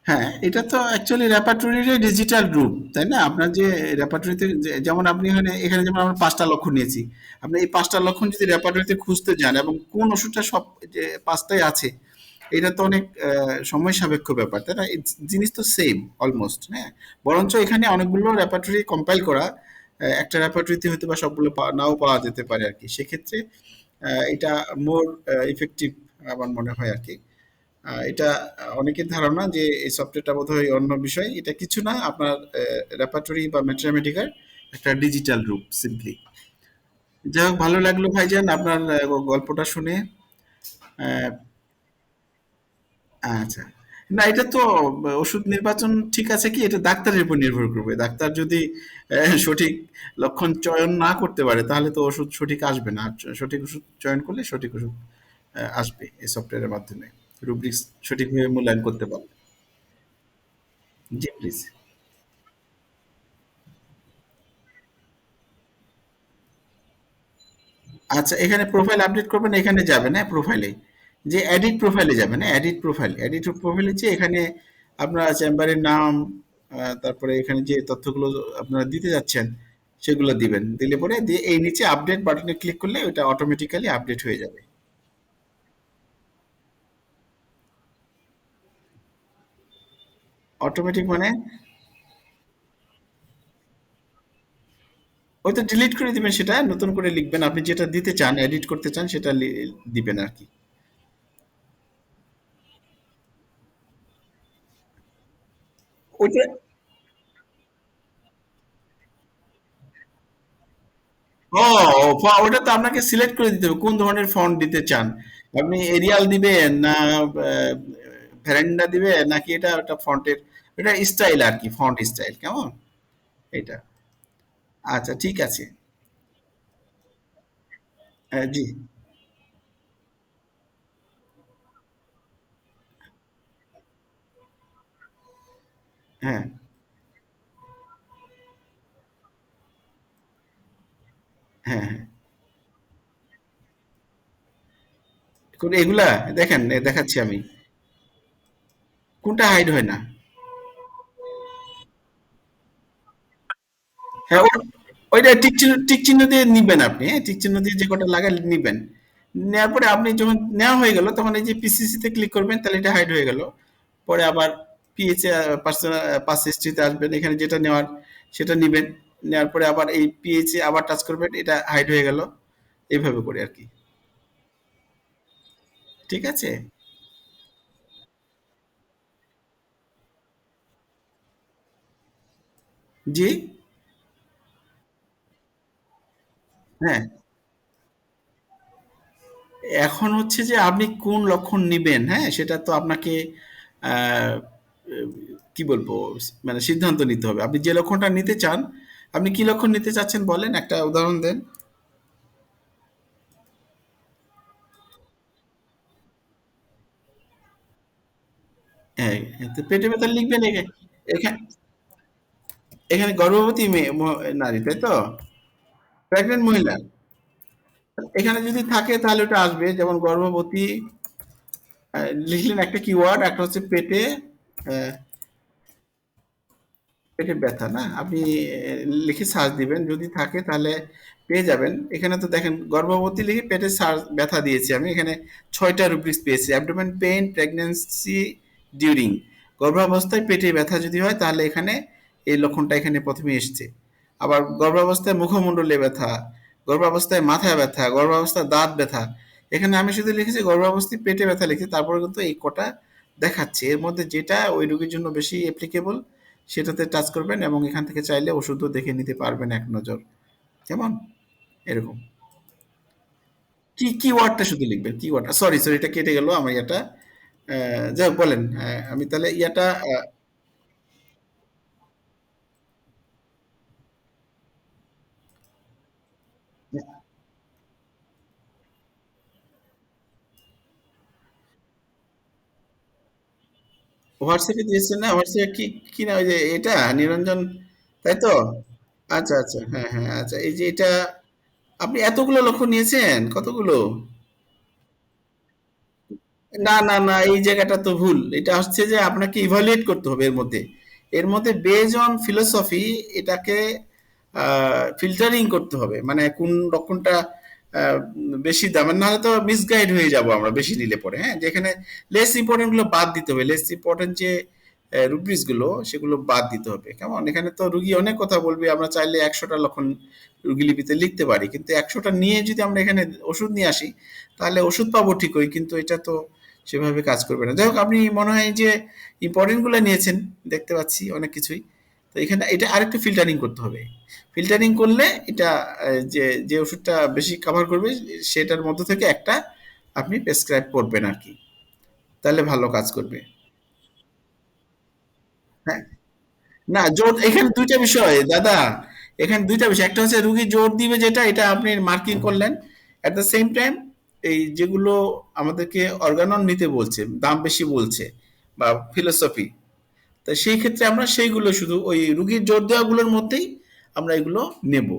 হ্যাঁ, এটা তো অ্যাকচুয়ালি রেপার্টরিরই ডিজিটাল রূপ, তাই না? আপনার যে রেপার্টরিতে যেমন আপনি এখানে যেমন আমরা ৫ টা লক্ষণ নিয়েছি। আপনি এই ৫ টা লক্ষণ যদি রেপার্টরিতে খুঁজতে যান এবং কোন ওষুধটা সব যে ৫ টায় আছে, এটা তো অনেক সময় সাপেক্ষ ব্যাপার, তাই না? এই জিনিস তো সেম অলমোস্ট, হ্যাঁ? বরঞ্চ এখানে অনেকগুলো রেপার্টরি কম্পাইল করা, একটা রেপার্টরিতে হয়তোবা সবগুলো নাও পাওয়া যেতে পারে আরকি। সেক্ষেত্রে এটা মোর ইফেক্টিভ আমার মনে হয় আরকি। এটা অনেকের ধারণা যে এই সফটওয়্যারটা বোধহয় অন্য বিষয়। এটা কিছু না, আপনার রেপার্টরি বা ম্যাথমেটিকার একটা ডিজিটাল রূপ সিম্পলি। যাই হোক, ভালো লাগলো ভাইজান আপনার গল্পটা শুনে। আহ, আচ্ছা। না, এটা তো ওষুধ নির্বাচন ঠিক আছে কি, এটা ডাক্তারের উপর নির্ভর করবে। ডাক্তার যদি সঠিক লক্ষণ চয়ন না করতে পারে, তাহলে তো ওষুধ সঠিক আসবে না। আর সঠিক ওষুধ চয়ন করলে সঠিক ওষুধ আসবে এই সফটওয়্যারের মাধ্যমে। রুব্রিক্স সঠিকভাবে মূল্যায়ন করতে পারবে। জি প্লিজ। আচ্ছা, এখানে প্রোফাইল আপডেট করবেন, এখানে যাবেন, হ্যাঁ, প্রোফাইলে যে এডিট প্রোফাইলে যাবেন, হ্যাঁ, এডিট প্রোফাইলে যে এখানে আপনার চেম্বারের নাম, তারপরে এখানে যে তথ্যগুলো আপনারা দিতে যাচ্ছেন সেগুলো দিবেন, দিলে পরে দিয়ে এই নিচে আপডেট বাটনে ক্লিক করলে ওটা অটোমেটিক্যালি আপডেট হয়ে যাবে। অটোমেটিক মানে ওই তো ডিলিট করে দিবেন, সেটা নতুন করে লিখবেন, আপনি যেটা দিতে চান, এডিট করতে চান সেটা দিবেন আর কি। ওইটা ও, ওটা তো আপনাকে সিলেক্ট করে দিতে হবে কোন ধরনের ফন্ট দিতে চান। আপনি এরিয়াল দিবেন না ভেরেন্ডা দিবেন নাকি, এটা ওটা ফন্টের, এটা স্টাইল আর কি, ফন্ট স্টাইল কেমন এটা। আচ্ছা ঠিক আছে। জি। হ্যাঁ। হ্যাঁ। হ্যাঁ। এগুলা দেখেন, দেখাচ্ছি আমি। কোনটা হাইড হয় না? হ্যাঁ, ওইটা টিক চিহ্ন দিয়ে নিবেন আপনি, হ্যাঁ, টিক চিহ্ন দিয়ে যে কটা লাগাই নিবেন। নেওয়ার পরে আপনি যখন নেওয়া হয়ে গেল, তখন এই যে পিসিসি তে ক্লিক করবেন, তাহলে এটা হাইড হয়ে গেল। পরে আবার পিএইচ পার্সোনাল পাস হিস্ট্রিতে আসবেন, এখানে যেটা নেওয়ার সেটা নিবেন। নেওয়ার পরে আবার এই পিএইচ এ আবার টাচ করবেন, এটা হাইড হয়ে গেল। এইভাবে করে আর কি। ঠিক আছে? জি। হ্যাঁ। এখন হচ্ছে যে আপনি কোন লক্ষণ নিবেন, হ্যাঁ, সেটা তো আপনাকে আহ, কি বলবো, মানে সিদ্ধান্ত নিতে হবে। আপনি যে লক্ষণটা নিতে চান, আপনি কি লক্ষণ নিতে চাচ্ছেন বলেন, একটা উদাহরণ দেন। হ্যাঁ, তো পেটে ব্যথা লিখবেন এখানে। এখানে গর্ভবতী মেয়ে নারী, তাই তো? প্রেগনেন্ট মহিলা। এখানে যদি থাকে তাহলে ওটা আসবে, যেমন গর্ভবতী লিখলেন একটা কিওয়ার্ড, একটা হচ্ছে পেটে, আহ, পেটে ব্যথা না, আপনি লিখে সার্চ দিবেন, যদি থাকে তাহলে পেয়ে যাবেন। এখানে তো দেখেন গর্ভবতী লিখে পেটে সার্চ ব্যথা দিয়েছি আমি, এখানে 6টা রুব্রিক্স পেয়েছি। অ্যাবডোমেন পেইন প্রেগন্যান্সি ডিউরিং, গর্ভাবস্থায় পেটে ব্যথা যদি হয় তাহলে এখানে এই লক্ষণটা এখানে প্রথমে এসছে। আবার গর্ভাবস্থায় মুখমণ্ডলে ব্যথা, গর্ভাবস্থায় মাথায় ব্যথা, গর্ভাবস্থায় দাঁত ব্যথা, এখানে আমি শুধু লিখেছি গর্ভাবস্থায় পেটে ব্যথা লিখেছি, তারপরে কিন্তু এই কটা দেখাচ্ছে। এর মধ্যে যেটা ওই রোগীর জন্য বেশি অ্যাপ্লিকেবল সেটাতে টাচ করবেন এবং এখান থেকে চাইলে ওষুধও দেখে নিতে পারবেন এক নজর। কেমন? এরকম। কি ওয়ার্ডটা শুধু লিখবেন, কি ওয়ার্ড, সরি সরি এটা কেটে গেল আমার ইয়াটা। যাই হোক, বলেন। আমি তাহলে ইয়াটা হোয়াটসঅ্যাপে দিয়েছেন না? হোয়াটসঅ্যাপে কি, কি না, ওই যে এটা নিরঞ্জন, তাই তো? আচ্ছা আচ্ছা, হ্যাঁ হ্যাঁ, আচ্ছা, এই যে এটা আপনি এতগুলো লক্ষ্য নিয়েছেন, কতগুলো? না না না, এই জায়গাটা তো ভুল। এটা হচ্ছে যে আপনাকে ইভালুয়েট করতে হবে এর মধ্যে, এর মধ্যে বেজ অন ফিলোসফি এটাকে ফিল্টারিং করতে হবে, মানে কোন লক্ষণটা বেশি দামের, নাহলে তো মিসগাইড হয়ে যাব আমরা বেশি নিলে পরে। হ্যাঁ, যেখানে লেস ইম্পর্টেন্ট গুলো বাদ দিতে হবে, লেস ইম্পর্টেন্ট যে রুব্রিক্স গুলো সেগুলো বাদ দিতে হবে। কেমন? এখানে তো রুগী অনেক কথা বলবে, আমরা চাইলে 100টা লক্ষণ রুগী লিপিতে লিখতে পারি, কিন্তু 100টা নিয়ে যদি আমরা এখানে ওষুধ নিয়ে আসি তাহলে ওষুধ পাবো ঠিকই, কিন্তু এটা তো সেভাবে কাজ করবে না। যাই হোক, আপনি মনে হয় যে ইম্পর্টেন্ট গুলো নিয়েছেন, দেখতে পাচ্ছি অনেক কিছুই। তো এখানে এটা আরেকটু ফিল্টারিং করতে হবে। ফিল্টারিং করলে এটা যে যে ওষুধটা বেশি কাভার করবে সেটার মধ্য থেকে একটা আপনি প্রেসক্রাইব করবেন আর কি, তাহলে ভালো কাজ করবে। হ্যাঁ, না জোর এখানে দুইটা বিষয় দাদা, এখানে দুইটা বিষয়, একটা হচ্ছে রুগী জোর দিবে যেটা, এটা আপনি মার্কিং করলেন। অ্যাট দ্য সেম টাইম এই যেগুলো আমাদেরকে অর্গানন নিতে বলছে, দাম বেশি বলছে বা ফিলোসফি, তা সেই ক্ষেত্রে আমরা সেইগুলো শুধু ওই রুগীর জোর দেওয়াগুলোর মধ্যেই আমরা এগুলো নেব।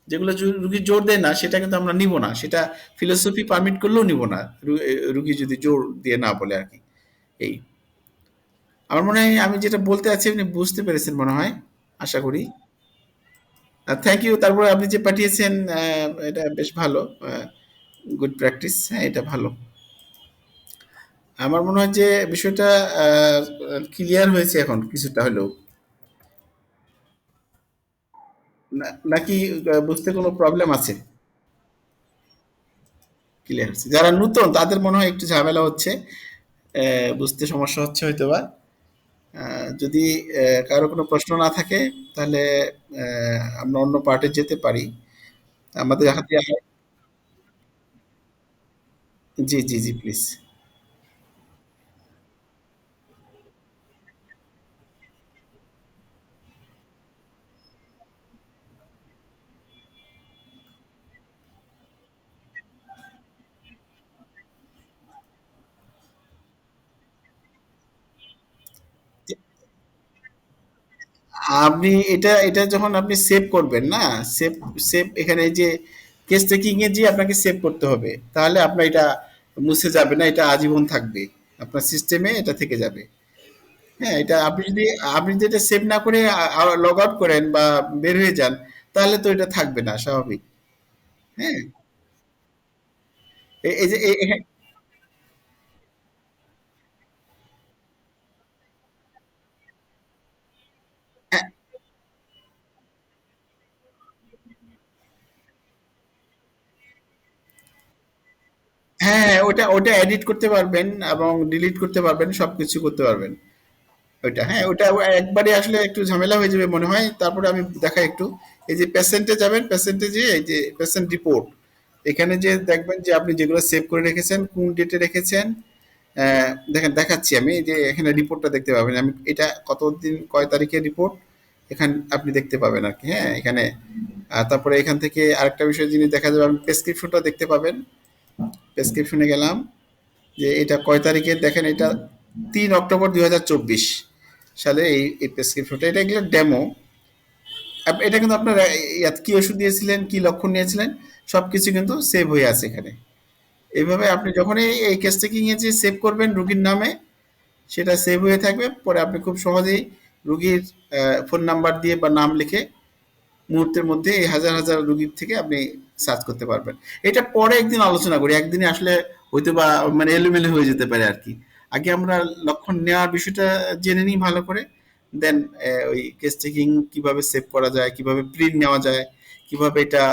যেগুলো রুগী জোর দেয় না সেটা কিন্তু আমরা নিব না, সেটা ফিলোসফি পারমিট করলেও নিব না, রুগী যদি জোর দিয়ে না বলে আর কি। এই, আমার মনে হয় আমি যেটা বলতে আছি আপনি বুঝতে পেরেছেন মনে হয়, আশা করি। Thank you. তারপরে আপনি যে পাঠিয়েছেন এটা বেশ ভালো, গুড প্র্যাকটিস, হ্যাঁ এটা ভালো। আমার মনে হয় যে বিষয়টা ক্লিয়ার হয়েছে এখন কিছুটা হলেও, নাকি বুঝতে কোনো প্রবলেম আছে? ক্লিয়ার হচ্ছে, যারা নতুন তাদের মনে হয় একটু ঝামেলা হচ্ছে, বুঝতে সমস্যা হচ্ছে হয়তো বা। যদি কারো কোনো প্রশ্ন না থাকে তাহলে আমরা অন্য পার্টে যেতে পারি। আমাদের হাতে জি জি জি, প্লিজ। আপনি এটা এটা যখন আপনি সেভ করবেন না, সেভ সেভ এখানে এই যে কেস টেকিং এ যে আপনাকে সেভ করতে হবে, তাহলে আপনার এটা মুছে যাবে না, এটা আজীবন থাকবে আপনার সিস্টেমে, এটা থেকে যাবে। হ্যাঁ, এটা আপনি যদি এটা সেভ না করে লগ আউট করেন বা বের হয়ে যান, তাহলে তো এটা থাকবে না স্বাভাবিক। হ্যাঁ, এই যে হ্যাঁ হ্যাঁ, ওটা ওটা এডিট করতে পারবেন এবং ডিলিট করতে পারবেন, সবকিছু করতে পারবেন ওইটা। হ্যাঁ, ওটা একবারে আসলে একটু ঝামেলা হয়ে যাবে মনে হয়। তারপরে আমি দেখাই একটু, এই যে পেশেন্টে যাবেন, পেশেন্টে যে এই যে পেশেন্ট রিপোর্ট, এখানে যে দেখবেন যে আপনি যেগুলো সেভ করে রেখেছেন কোন ডেটে রেখেছেন। দেখেন দেখাচ্ছি আমি, এই যে এখানে রিপোর্টটা দেখতে পাবেন, আমি এটা কতদিন কয় তারিখের রিপোর্ট এখানে আপনি দেখতে পাবেন আর কি। হ্যাঁ, এখানে তারপরে এখান থেকে আরেকটা বিষয় জিনিস দেখা যাবে, আপনি প্রেসক্রিপশনটা দেখতে পাবেন। প্রেসক্রিপশনে গেলাম, যে এটা কয় তারিখের দেখেন, এটা 3 অক্টোবর 2024 সালে এই প্রেসক্রিপশনটা, এটা এগুলো ডেমো। এটা কিন্তু আপনার কি ওষুধ দিয়েছিলেন, কি লক্ষণ নিয়েছিলেন, সবকিছু কিন্তু সেভ হয়ে আছে এখানে। এইভাবে আপনি যখনই এই কেস টেকিং এ যে সেভ করবেন রুগীর নামে, সেটা সেভ হয়ে থাকবে। পরে আপনি খুব সহজেই রুগীর ফোন নাম্বার দিয়ে বা নাম লিখে মুহূর্তের মধ্যে এই হাজার হাজার রুগীর থেকে আপনি সার্চ করতে পারবেন। এটা পরে একদিন আলোচনা করি, একদিনে আসলে হয়তো বা মানে এলোমেলো হয়ে যেতে পারে আর কি। আগে আমরা লক্ষণ নেওয়ার বিষয়টা জেনে নিই ভালো করে, দেন ওই কেস টেকিং কিভাবে সেভ করা যায়, কিভাবে প্রিন্ট নেওয়া যায়, কিভাবে এটা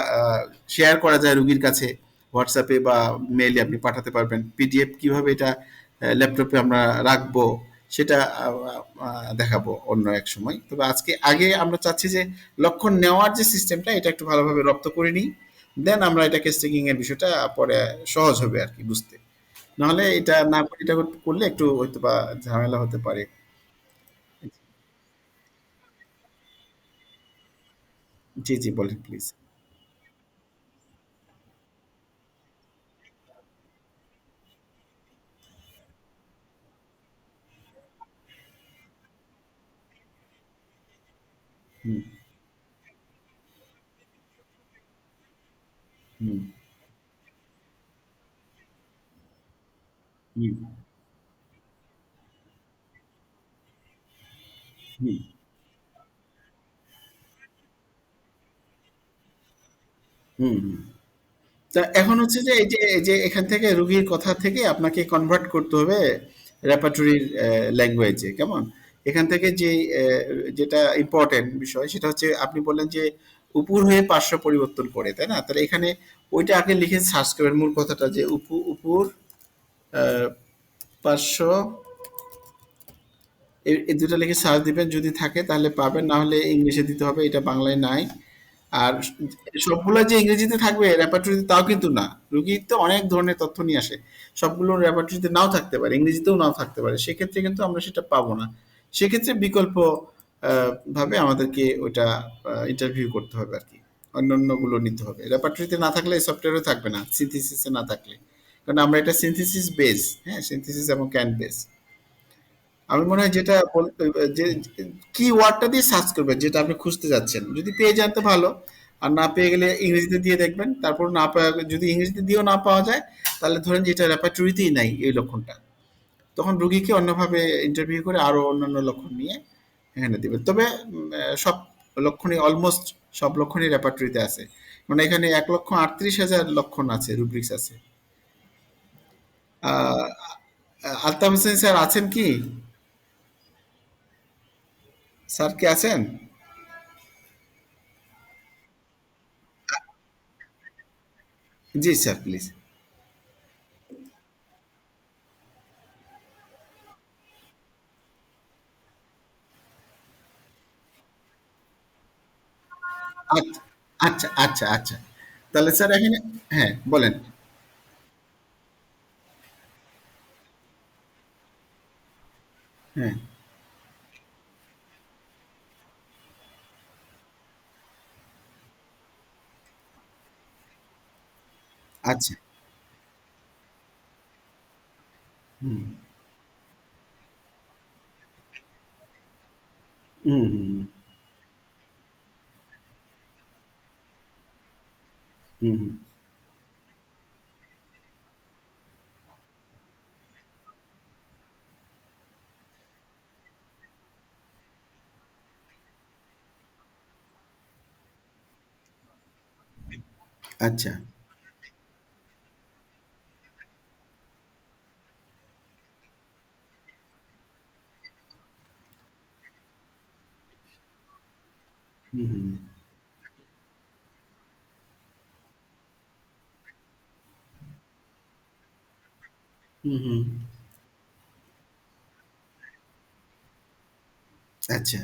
শেয়ার করা যায় রুগীর কাছে, হোয়াটসঅ্যাপে বা মেইলে আপনি পাঠাতে পারবেন, পিডিএফ কিভাবে এটা ল্যাপটপে আমরা রাখবো, সেটা দেখাবো অন্য এক সময়। তবে আজকে আগে আমরা চাচ্ছি যে লক্ষণ নেওয়ার যে সিস্টেমটা এটা একটু ভালোভাবে রপ্ত করে নিই, দেন আমরা এটা কেস টেকিং এর বিষয়টা পরে সহজ হবে আর কি বুঝতে। নাহলে এটা না করে এটা করলে একটু হয়তো বা ঝামেলা হতে পারে। জি জি, বলেন প্লিজ। হুম হুম হুম হুম হুম হুম। তা এখন হচ্ছে যে এই যে এখান থেকে রুগীর কথা থেকে আপনাকে কনভার্ট করতে হবে রেপার্টরির ল্যাঙ্গুয়েজে, কেমন? এখান থেকে যে যেটা ইম্পর্টেন্ট বিষয় সেটা হচ্ছে আপনি বললেন যে উপুর হয়ে পার্শ্ব পরিবর্তন করে, তাই না? তাহলে এখানে ওইটা আগে লিখে সার্চ করবেন, মূল কথাটা যে উপর আহ, পার্শ্ব, এই দুটো লিখে সার্চ দিবেন, যদি থাকে তাহলে পাবেন, না হলে ইংলিশে দিতে হবে, এটা বাংলায় নাই। আর সবগুলো যে ইংরেজিতে থাকবে রেপার্টরিতে তাও কিন্তু না, রুগী তো অনেক ধরনের তথ্য নিয়ে আসে, সবগুলো রেপার্টরিতে নাও থাকতে পারে, ইংরেজিতেও নাও থাকতে পারে, সেক্ষেত্রে কিন্তু আমরা সেটা পাবো না। সেক্ষেত্রে বিকল্প ভাবে আমাদেরকে ওটা ইন্টারভিউ করতে হবে আর কি, অন্যান্যগুলো নিতে হবে। রেপার্টরিতে না থাকলে সফটওয়্যারও থাকবে না, সিনথিসিসে না থাকলে, কারণ আমরা এটা সিনথিসিস বেস, হ্যাঁ, সিনথিসিস এবং ক্যান বেস। আমি মনে হয় যেটা যে কি ওয়ার্ডটা দিয়ে সার্চ করবেন যেটা আপনি খুঁজতে যাচ্ছেন, যদি পেয়ে যান তো ভালো, আর না পেয়ে গেলে ইংরেজিতে দিয়ে দেখবেন, তারপর না পাওয়া, যদি ইংরেজিতে দিয়েও না পাওয়া যায় তাহলে ধরেন যে এটা রেপার্টরিতেই নাই এই লক্ষণটা, তখন রুগীকে অন্যভাবে ইন্টারভিউ করে আরো অন্যান্য লক্ষণ নিয়ে এখানে দিবেন। তবে সব লক্ষণই অলমোস্ট সব লক্ষণই রেপার্টরিতে আছে, মানে এখানে 1,38,000 লক্ষণ আছে, রুব্রিক্স আছে। আহ, আলতাফ হোসেন স্যার আছেন কি? স্যার কি আছেন? জি স্যার, প্লিজ। আচ্ছা আচ্ছা আচ্ছা আচ্ছা। তাহলে স্যার এখানে, হ্যাঁ বলেন। হ্যাঁ। আচ্ছা। হুম হুম হুম হুম হুম। আচ্ছা। হুম হুম হুম হুম। আচ্ছা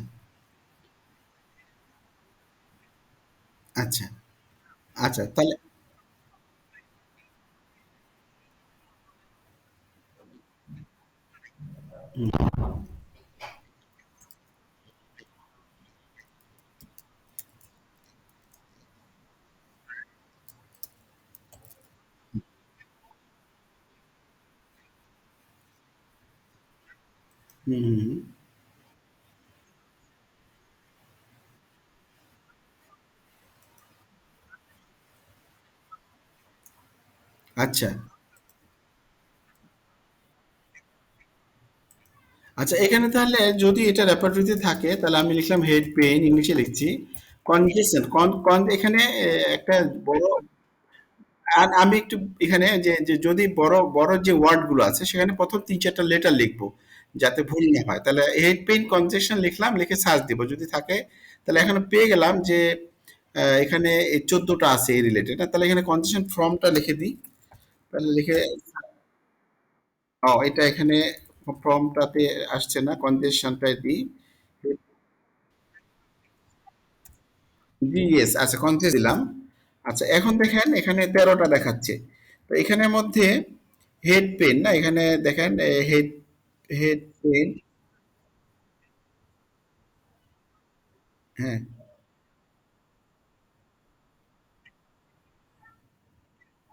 আচ্ছা আচ্ছা। তাহলে হুম হুম হুম। আচ্ছা আচ্ছা, এখানে তাহলে যদি এটা রেপার্টরিতে থাকে তাহলে আমি লিখলাম হেড পেইন, ইংলিশে লিখছি। কনজেশন, এখানে একটা বড়, আর আমি একটু এখানে যে যদি বড় বড় যে ওয়ার্ড গুলো আছে সেখানে প্রথম ৩-৪টা লেটার লিখবো যাতে ভুল না হয়। তাহলে হেড পেইন কনজেশন লিখলাম, লিখে সার্চ দিব যদি থাকে। তাহলে এখানে পেয়ে গেলাম যে এখানে এই ১৪টা আছে এই রিলেটেড। তাহলে এখানে কনজেশন ফ্রমটা লিখে দিই। তাহলে লিখে, ও এটা এখানে ফর্মটাতে আসছে না, কনজেশনটাই দিই। জি ইয়েস, আচ্ছা কনজেস দিলাম। আচ্ছা এখন দেখেন এখানে ১৩টা দেখাচ্ছে। তো এখানের মধ্যে হেড পেন না, এখানে দেখেন হেড হেড পেন। হ্যাঁ,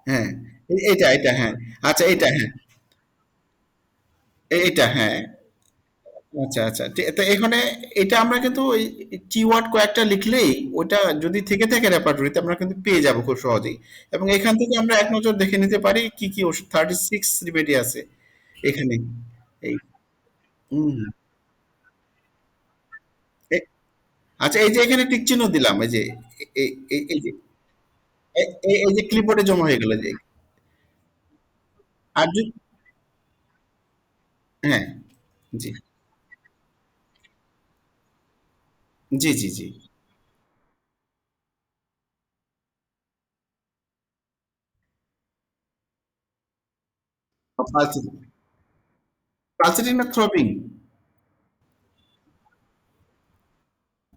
হ্যাঁ, এটা হ্যাঁ, আচ্ছা এটা হ্যাঁ, এটা হ্যাঁ, আচ্ছা আচ্ছা তো এখানে এটা আমরা কিন্তু ওই কিওয়ার্ড কয়েকটা লিখলেই ওটা যদি থেকে থাকে রেপার্টরিতে আমরা কিন্তু পেয়ে যাবো খুব সহজেই। এবং এখান থেকে আমরা এক নজর দেখে নিতে পারি কি কি ওষুধ 36 রিমেডি আছে এখানে। এই হুম, এ- আচ্ছা এই যে এখানে টিক চিহ্ন দিলাম, এই যে এই যে এই যে ক্লিপবোর্ডে জমা হয়ে গেল যে। আর যদি, হ্যাঁ, জি জি জি জি, পালসেটিং, পালসেটিং না থ্রবিং,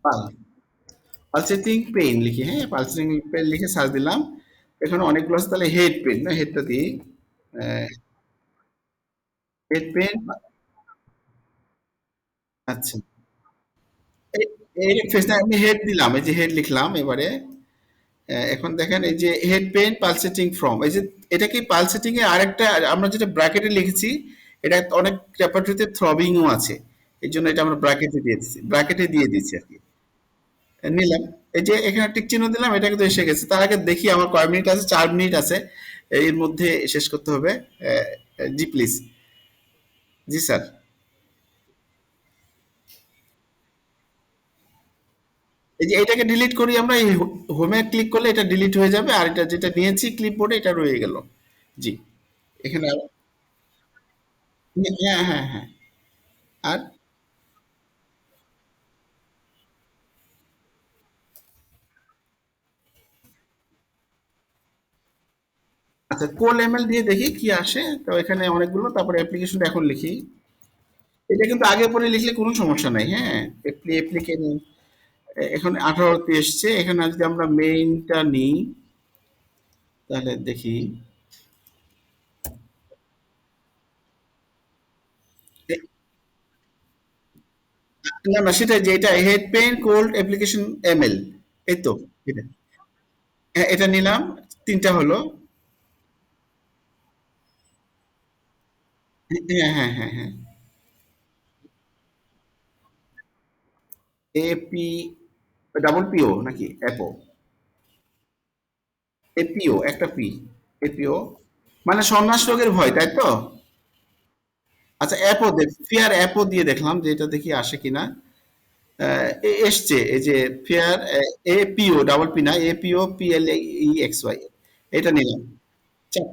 পাল পালসেটিং পেইন লিখি, হ্যাঁ পালসেটিং পেইন লিখে সার্চ দিলাম। এখানে অনেকগুলো আছে, তাহলে হেড পেইন না, হেডটা দিই। হেড পেইন, আচ্ছা এই এই ফেসটা আমি হেড দিলাম, এই যে হেড লিখলাম এবারে। এখন দেখেন এই যে হেড পেইন পালসেটিং ফ্রম, এই যে এটা কি পালসেটিং এর আরেকটা, আমরা যেটা ব্র্যাকেটে লিখেছি এটা অনেক রেপার্টরিতে থ্রবিংও আছে। এই জন্য এটা আমরা ব্র্যাকেটে দিয়ে দিচ্ছি, ব্র্যাকেটে দিয়ে দিচ্ছি আর কি। নিলাম, এই যে এখানে টিক চিহ্ন দিলাম, এটা কিন্তু এসে গেছে। তার আগে দেখি আমার কয় মিনিট আছে, ৪ মিনিট আছে, এর মধ্যে শেষ করতে হবে। জি প্লিজ, জি স্যার। এই যে এটাকে ডিলিট করি আমরা, এই হোমে ক্লিক করলে এটা ডিলিট হয়ে যাবে, আর এটা যেটা নিয়েছি ক্লিপবোর্ডে এটা রয়ে গেল। জি, এখানে হ্যাঁ হ্যাঁ হ্যাঁ। আর আচ্ছা, কোল এমএল দিয়ে দেখি কি আসে। তো এখানে অনেকগুলো, তারপরে অ্যাপ্লিকেশনটা এখন লিখি। এটা কিন্তু আগে পরে লিখলে কোনো সমস্যা নাই, হ্যাঁ। অ্যাপ্লিকেশন এখন 18তে এসছে, এখানে যদি আমরা মেইনটা নিই তাহলে দেখি। এ- না না, সেটা যে এটা head pain cold application ML, এই তো এটা। হ্যাঁ এটা নিলাম, 3টা হলো। হ্যাঁ হ্যাঁ হ্যাঁ হ্যাঁ। এপি, ডাবল পিও নাকি অ্যাপো? এপিও, একটা পি, এপিও মানে সন্ন্যাস রোগের ভয়, তাই তো? আচ্ছা অ্যাপও দেখ, ফেয়ার অ্যাপও দিয়ে দেখলাম যে এটা দেখি আসে কিনা। এসছে এই যে ফেয়ার, এপিও ডাবল পি না, এপিও PLEXY, এটা নিলাম। চা-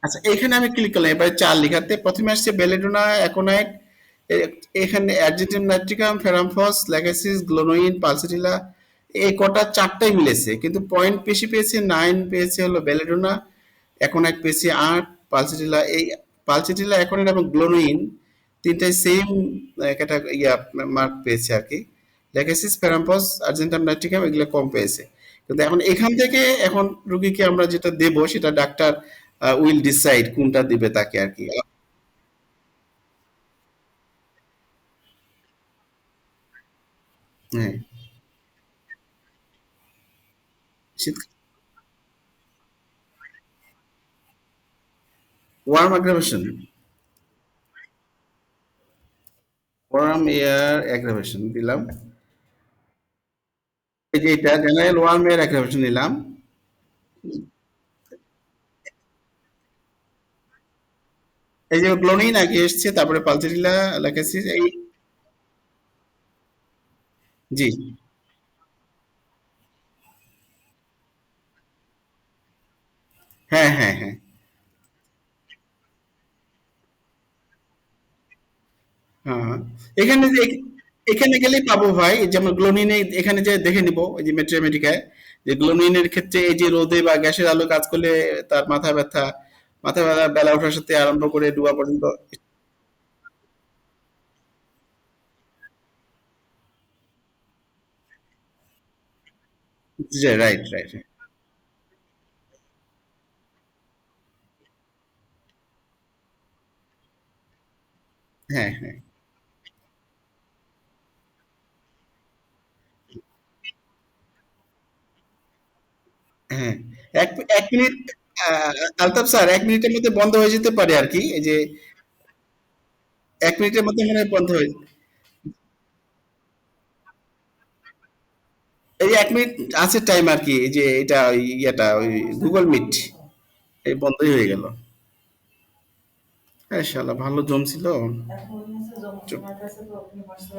আচ্ছা এখানে আমি ক্লিক করলাম, এবারে 4 লিখাতে প্রথমে আসছে বেলেডোনা, অ্যাকোনাইট, এখানে অ্যাডজেন্টিভ নাইট্রিকাম, ফেরামফস, ল্যাগাসিস, গ্লোনোইন, পালসিটিলা, এই কটা 4টাই মিলেছে, কিন্তু পয়েন্ট বেশি পেয়েছে, 9 পেয়েছে হলো বেলেডোনা, অ্যাকোনাইট পেয়েছে 8, পালসিটিলা এই পালসিটিলা, অ্যাকোনাইট এবং গ্লোনোইন তিনটাই সেম ইয়া মার্ক পেয়েছে আর কি। ল্যাগাসিস, প্যারাম্পস, আর্জেন্টাম নাইট্রিকাম এগুলো কম পেয়েছে। কিন্তু এখন এখান থেকে এখন রুগীকে আমরা যেটা দেব সেটা ডাক্তার উইল ডিসাইড কোনটা দিবে তাকে আর কি। হ্যাঁ, warm aggravation, warm air aggravation দিলাম। এই যে এটা জেনারেল ওয়ার্ম এয়ার অ্যাগ্রাভেশন নিলাম। এই যে গ্লোনিন আগে এসছে, তারপরে পালচেরিলা, ল্যাকাসিস, এই। জি। হ্যাঁ, হ্যাঁ, হ্যাঁ। হ্যাঁ, এখানে যে এখানে গেলেই পাবো ভাই, যেমন গ্লোনিনে এখানে যে দেখে নিব এই যে মেট্রোমেটিকায়, যে গ্লোনিনের ক্ষেত্রে এই যে রোদে বা গ্যাসের আলো কাজ করলে তার মাথা ব্যথা বেলা ওঠার সাথে আরম্ভ করে ডুবা পর্যন্ত। জি, রাইট, রাইট। হ্যাঁ, হ্যাঁ, হ্যাঁ। এক এক মিনিট, আলতাফ স্যার, 1 মিনিটের মধ্যে বন্ধ হয়ে যেতে পারে আর কি, এই যে 1 মিনিটের মধ্যে মনে হয় বন্ধ হয়ে। এই 1 মিনিট আছে টাইম আর কি, এই যে এটা ওই ইয়েটা ওই গুগল মিট এই বন্ধই হয়ে গেল। হ্যাঁ, শালা ভালো জমছিল।